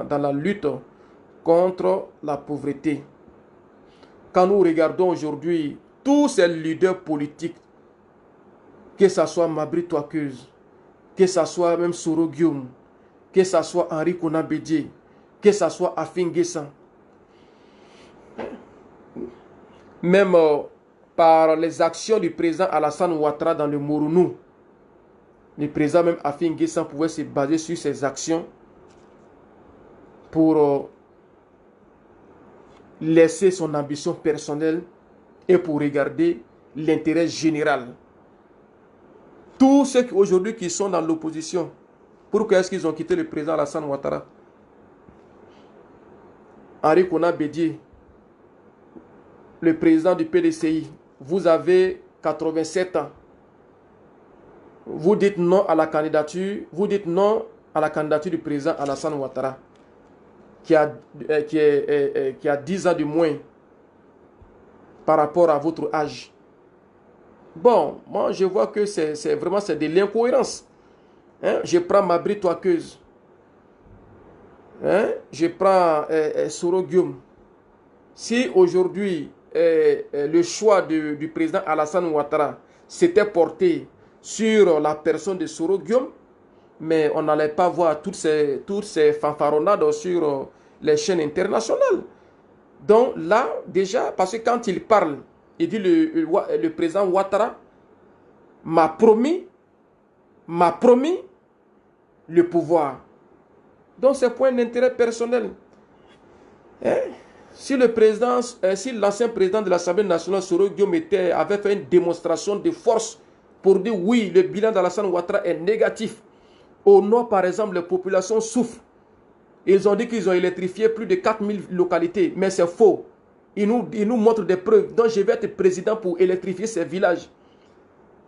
[SPEAKER 1] la lutte contre la pauvreté. Quand nous regardons aujourd'hui tous ces leaders politiques, que ce soit Mabri Touakeuse, que ce soit même Soro Guillaume, que ce soit Henri Konan Bédié, que ce soit Afin Guessan, même par les actions du président Alassane Ouattara dans le Mourounou, le président même Afin Guessan pouvait se baser sur ses actions pour laisser son ambition personnelle et pour regarder l'intérêt général. Tous ceux aujourd'hui qui sont dans l'opposition, pourquoi est-ce qu'ils ont quitté le président Alassane Ouattara? Henri Konan Bédié, le président du PDCI, vous avez 87 ans. Vous dites non à la candidature, du président Alassane Ouattara, qui a 10 ans de moins par rapport à votre âge. Bon, moi je vois que c'est vraiment de l'incohérence. Hein? Je prends Mabri Touakeuse. Hein? Je prends Soro Guillaume. Si aujourd'hui le choix du président Alassane Ouattara s'était porté sur la personne de Soro Guillaume, mais on n'allait pas voir toutes ces fanfaronnades sur les chaînes internationales. Donc là, déjà, parce que quand il parle, il dit le président Ouattara m'a promis le pouvoir. Donc c'est point d'intérêt personnel. Hein? Si l'ancien président de l'Assemblée nationale, Soro Guillaume, avait fait une démonstration de force pour dire oui, le bilan d'Alassane Ouattara est négatif. Au nord, par exemple, les populations souffrent. Ils ont dit qu'ils ont électrifié plus de 4000 localités, mais c'est faux. Ils nous montrent des preuves. Donc je vais être président pour électrifier ces villages.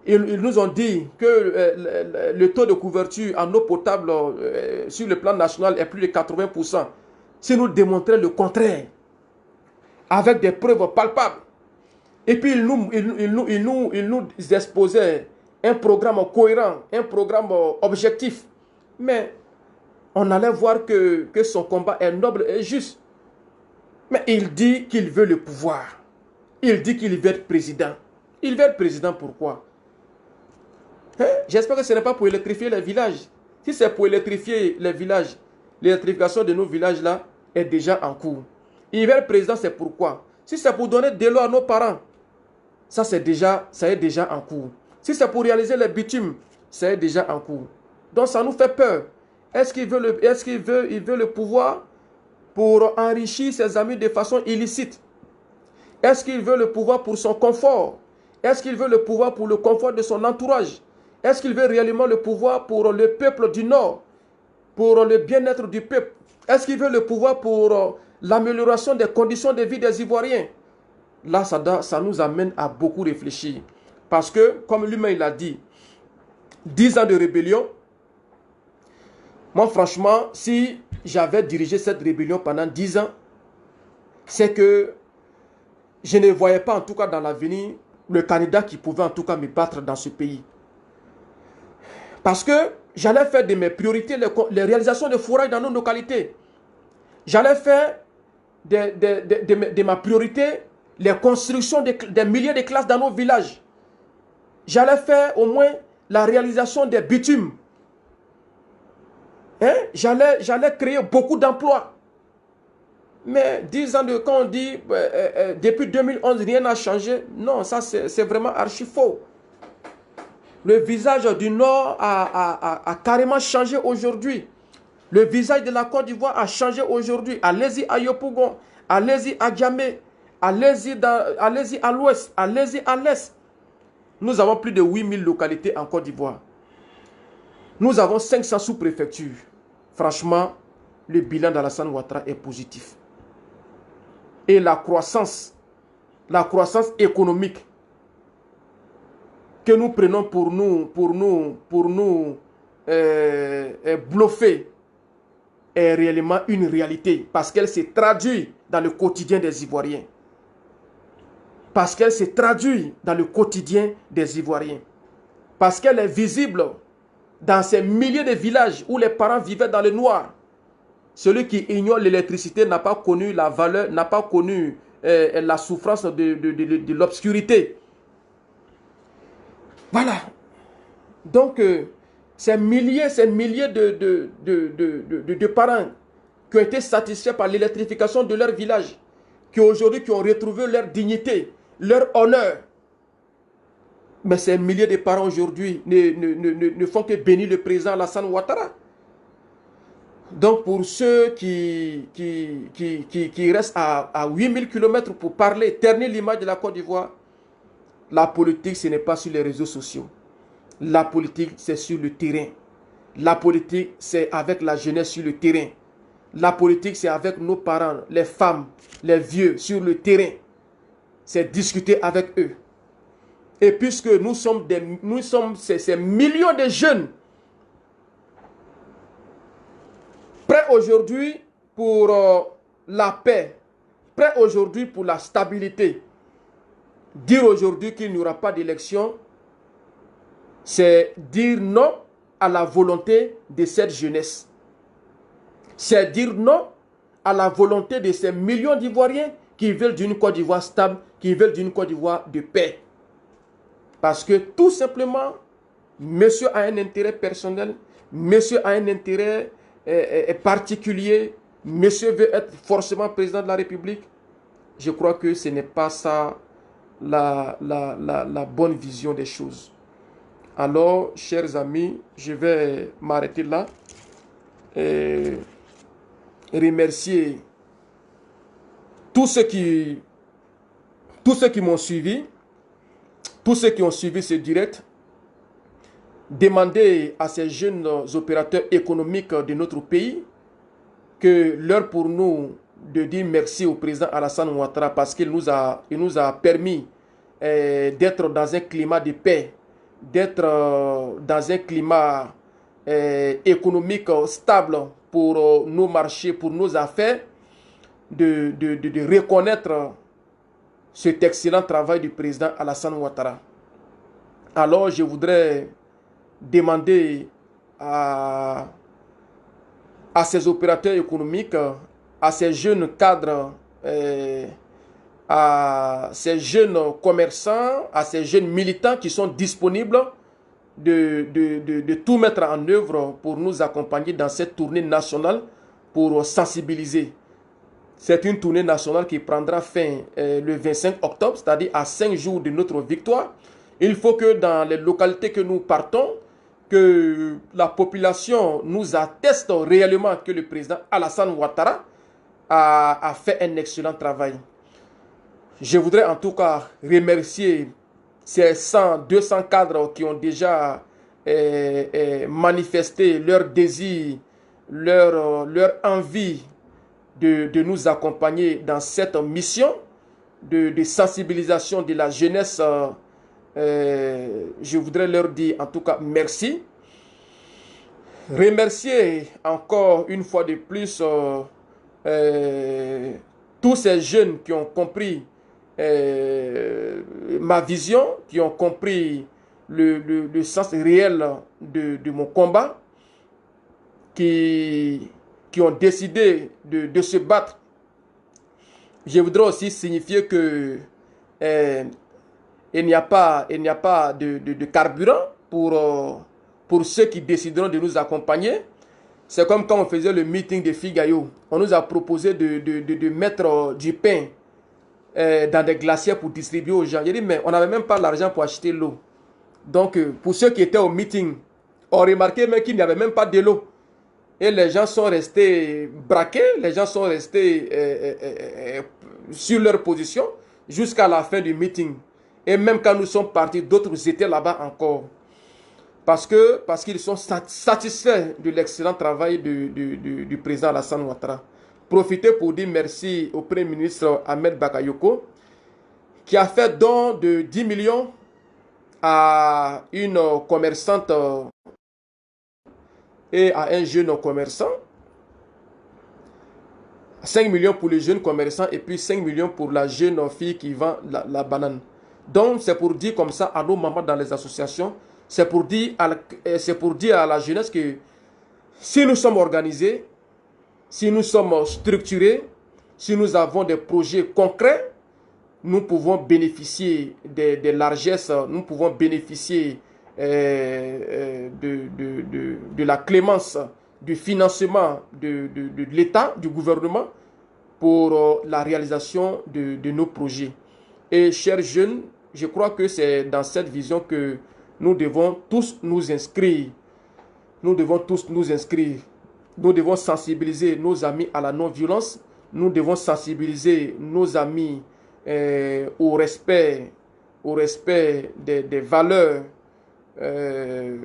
[SPEAKER 1] Ils nous ont dit que le taux de couverture en eau potable sur le plan national est plus de 80%. Si nous démontrions le contraire, avec des preuves palpables, et puis ils nous exposaient un programme cohérent, un programme objectif, mais on allait voir que son combat est noble et juste. Mais il dit qu'il veut le pouvoir. Il dit qu'il veut être président. Il veut être président pourquoi? Hein? J'espère que ce n'est pas pour électrifier les villages. Si c'est pour électrifier les villages, l'électrification de nos villages là est déjà en cours. Il veut être président, c'est pourquoi? Si c'est pour donner de l'eau à nos parents, ça est déjà en cours. Si c'est pour réaliser les bitumes, ça est déjà en cours. Donc ça nous fait peur. Est-ce qu'il veut le pouvoir pour enrichir ses amis de façon illicite? Est-ce qu'il veut le pouvoir pour son confort? Est-ce qu'il veut le pouvoir pour le confort de son entourage? Est-ce qu'il veut réellement le pouvoir pour le peuple du Nord? Pour le bien-être du peuple? Est-ce qu'il veut le pouvoir pour l'amélioration des conditions de vie des Ivoiriens? Là, ça nous amène à beaucoup réfléchir. Parce que, comme lui-même il a dit, 10 ans de rébellion, moi franchement, si j'avais dirigé cette rébellion pendant 10 ans, c'est que je ne voyais pas en tout cas dans l'avenir le candidat qui pouvait en tout cas me battre dans ce pays. Parce que j'allais faire de mes priorités les réalisations de forages dans nos localités. J'allais faire de ma priorité les constructions des milliers de classes dans nos villages. J'allais faire au moins la réalisation des bitumes. Hein? J'allais créer beaucoup d'emplois. Mais 10 ans de quand on dit depuis 2011 rien n'a changé, non, ça c'est vraiment archi faux. Le visage du Nord a carrément changé aujourd'hui. Le visage de la Côte d'Ivoire a changé aujourd'hui. Allez-y à Yopougon, allez-y à Djamé, allez-y à l'ouest, allez-y à l'est. Nous avons plus de 8000 localités en Côte d'Ivoire. Nous avons 500 sous-préfectures. Franchement, le bilan d'Alassane Ouattara est positif. Et la croissance économique que nous prenons pour nous bluffer est réellement une réalité parce qu'elle se traduit dans le quotidien des Ivoiriens. Parce qu'elle se traduit dans le quotidien des Ivoiriens. Parce qu'elle est visible dans ces milliers de villages où les parents vivaient dans le noir. Celui qui ignore l'électricité n'a pas connu la valeur, n'a pas connu la souffrance de l'obscurité. Voilà. Donc, ces milliers de parents qui ont été satisfaits par l'électrification de leur village, qui aujourd'hui ont retrouvé leur dignité, leur honneur. Mais ces milliers de parents aujourd'hui ne font que bénir le président Alassane Ouattara. Donc pour ceux qui restent à 8000 km pour parler, ternir l'image de la Côte d'Ivoire, la politique ce n'est pas sur les réseaux sociaux. La politique c'est sur le terrain. La politique c'est avec la jeunesse sur le terrain. La politique c'est avec nos parents, les femmes, les vieux sur le terrain. C'est discuter avec eux. Et puisque nous sommes ces millions de jeunes prêts aujourd'hui pour la paix, prêts aujourd'hui pour la stabilité, dire aujourd'hui qu'il n'y aura pas d'élection, c'est dire non à la volonté de cette jeunesse. C'est dire non à la volonté de ces millions d'Ivoiriens qui veulent d'une Côte d'Ivoire stable, qui veulent d'une Côte d'Ivoire de paix. Parce que tout simplement, monsieur a un intérêt personnel, monsieur a un intérêt particulier, monsieur veut être forcément président de la République. Je crois que ce n'est pas ça la bonne vision des choses. Alors, chers amis, je vais m'arrêter là et remercier tous ceux qui m'ont suivi, tous ceux qui ont suivi ce direct. Demander à ces jeunes opérateurs économiques de notre pays que l'heure pour nous de dire merci au président Alassane Ouattara parce qu'il nous a permis d'être dans un climat de paix, d'être dans un climat économique stable pour nos marchés, pour nos affaires, de reconnaître cet excellent travail du président Alassane Ouattara. Alors je voudrais demander à ces opérateurs économiques, à ces jeunes cadres, à ces jeunes commerçants, à ces jeunes militants qui sont disponibles de tout mettre en œuvre pour nous accompagner dans cette tournée nationale pour sensibiliser. C'est une tournée nationale qui prendra fin le 25 octobre, c'est-à-dire à 5 jours de notre victoire. Il faut que dans les localités que nous partons, que la population nous atteste réellement que le président Alassane Ouattara a fait un excellent travail. Je voudrais en tout cas remercier ces 100, 200 cadres qui ont déjà manifesté leur désir, leur envie de nous accompagner dans cette mission de sensibilisation de la jeunesse. Je voudrais leur dire en tout cas merci. Remercier encore une fois de plus tous ces jeunes qui ont compris ma vision, qui ont compris le sens réel de mon combat, qui ont décidé de se battre. Je voudrais aussi signifier que il n'y a pas de carburant pour ceux qui décideront de nous accompagner. C'est comme quand on faisait le meeting de Figayo. On nous a proposé de mettre du pain dans des glaciers pour distribuer aux gens. J'ai dit, mais on n'avait même pas l'argent pour acheter l'eau. Donc, pour ceux qui étaient au meeting, on remarquait même qu'il n'y avait même pas de l'eau. Et les gens sont restés braqués, les gens sont restés sur leur position jusqu'à la fin du meeting. Et même quand nous sommes partis, d'autres étaient là-bas encore. Parce qu'ils sont satisfaits de l'excellent travail du président Alassane Ouattara. Profitez pour dire merci au Premier ministre Ahmed Bakayoko, qui a fait don de 10 millions à une commerçante et à un jeune commerçant. 5 millions pour le jeune commerçant et puis 5 millions pour la jeune fille qui vend la banane. Donc c'est pour dire comme ça à nos mamans dans les associations, c'est pour dire à la jeunesse que si nous sommes organisés, si nous sommes structurés, si nous avons des projets concrets, nous pouvons bénéficier des largesses, nous pouvons bénéficier de la clémence, du financement de l'État, du gouvernement pour la réalisation de nos projets. Et chers jeunes, je crois que c'est dans cette vision que nous devons tous nous inscrire. Nous devons tous nous inscrire. Nous devons sensibiliser nos amis à la non-violence. Nous devons sensibiliser nos amis au respect des valeurs de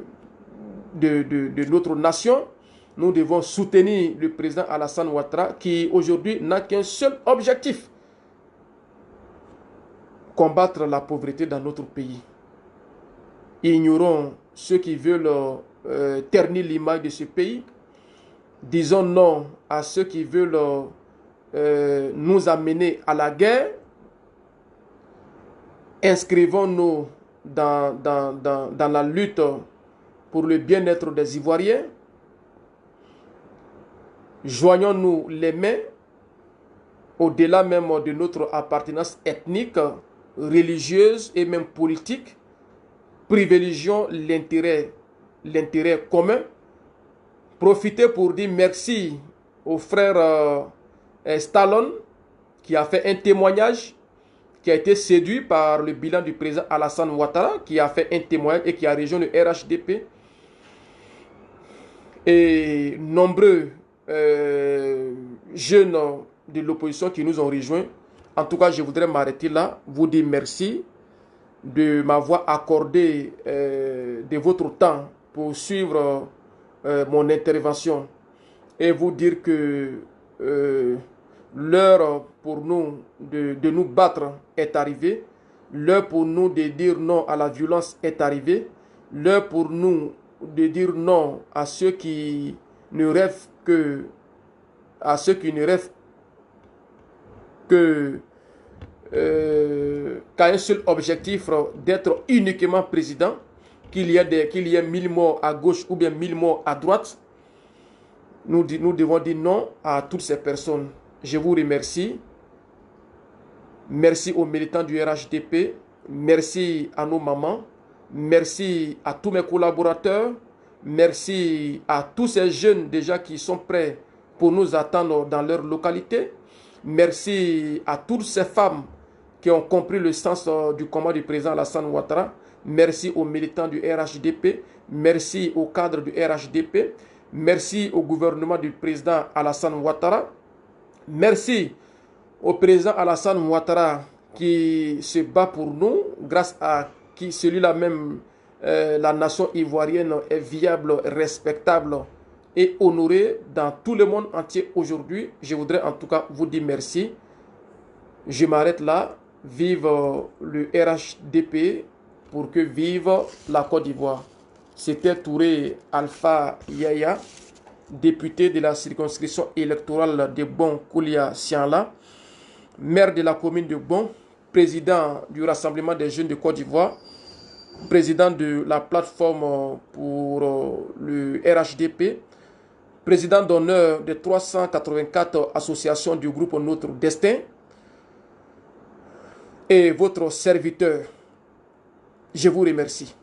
[SPEAKER 1] notre nation. Nous devons soutenir le président Alassane Ouattara qui aujourd'hui n'a qu'un seul objectif: combattre la pauvreté dans notre pays. Ignorons ceux qui veulent ternir l'image de ce pays. Disons non à ceux qui veulent nous amener à la guerre. Inscrivons-nous dans la lutte pour le bien-être des Ivoiriens. Joignons-nous les mains au-delà même de notre appartenance ethnique, religieuse et même politique. Privilégions l'intérêt commun. Profitez pour dire merci au frère Stallone qui a fait un témoignage, qui a été séduit par le bilan du président Alassane Ouattara, qui a fait un témoignage et qui a rejoint le RHDP. Et nombreux jeunes de l'opposition qui nous ont rejoints. En tout cas, je voudrais m'arrêter là, vous dire merci de m'avoir accordé de votre temps pour suivre mon intervention et vous dire que l'heure pour nous de nous battre est arrivée. L'heure pour nous de dire non à la violence est arrivée. L'heure pour nous de dire non à ceux qui ne rêvent que qu'à un seul objectif d'être uniquement président, qu'il y ait 1000 morts à gauche ou bien 1000 morts à droite. Nous devons dire non à toutes ces personnes. Je vous remercie. Merci aux militants du RHDP. Merci à nos mamans. Merci à tous mes collaborateurs. Merci à tous ces jeunes déjà qui sont prêts pour nous attendre dans leur localité. Merci à toutes ces femmes qui ont compris le sens du combat du président Alassane Ouattara. Merci aux militants du RHDP. Merci aux cadres du RHDP. Merci au gouvernement du président Alassane Ouattara. Merci au président Alassane Ouattara qui se bat pour nous, grâce à qui celui-là même, la nation ivoirienne est viable, respectable et honorée dans tout le monde entier aujourd'hui. Je voudrais en tout cas vous dire merci. Je m'arrête là. Vive le RHDP pour que vive la Côte d'Ivoire. C'était Touré Alpha Yaya, député de la circonscription électorale de Bon Koulia Sianla, maire de la commune de Bon, président du Rassemblement des jeunes de Côte d'Ivoire, président de la plateforme pour le RHDP, président d'honneur des 384 associations du groupe Notre Destin, et votre serviteur. Je vous remercie.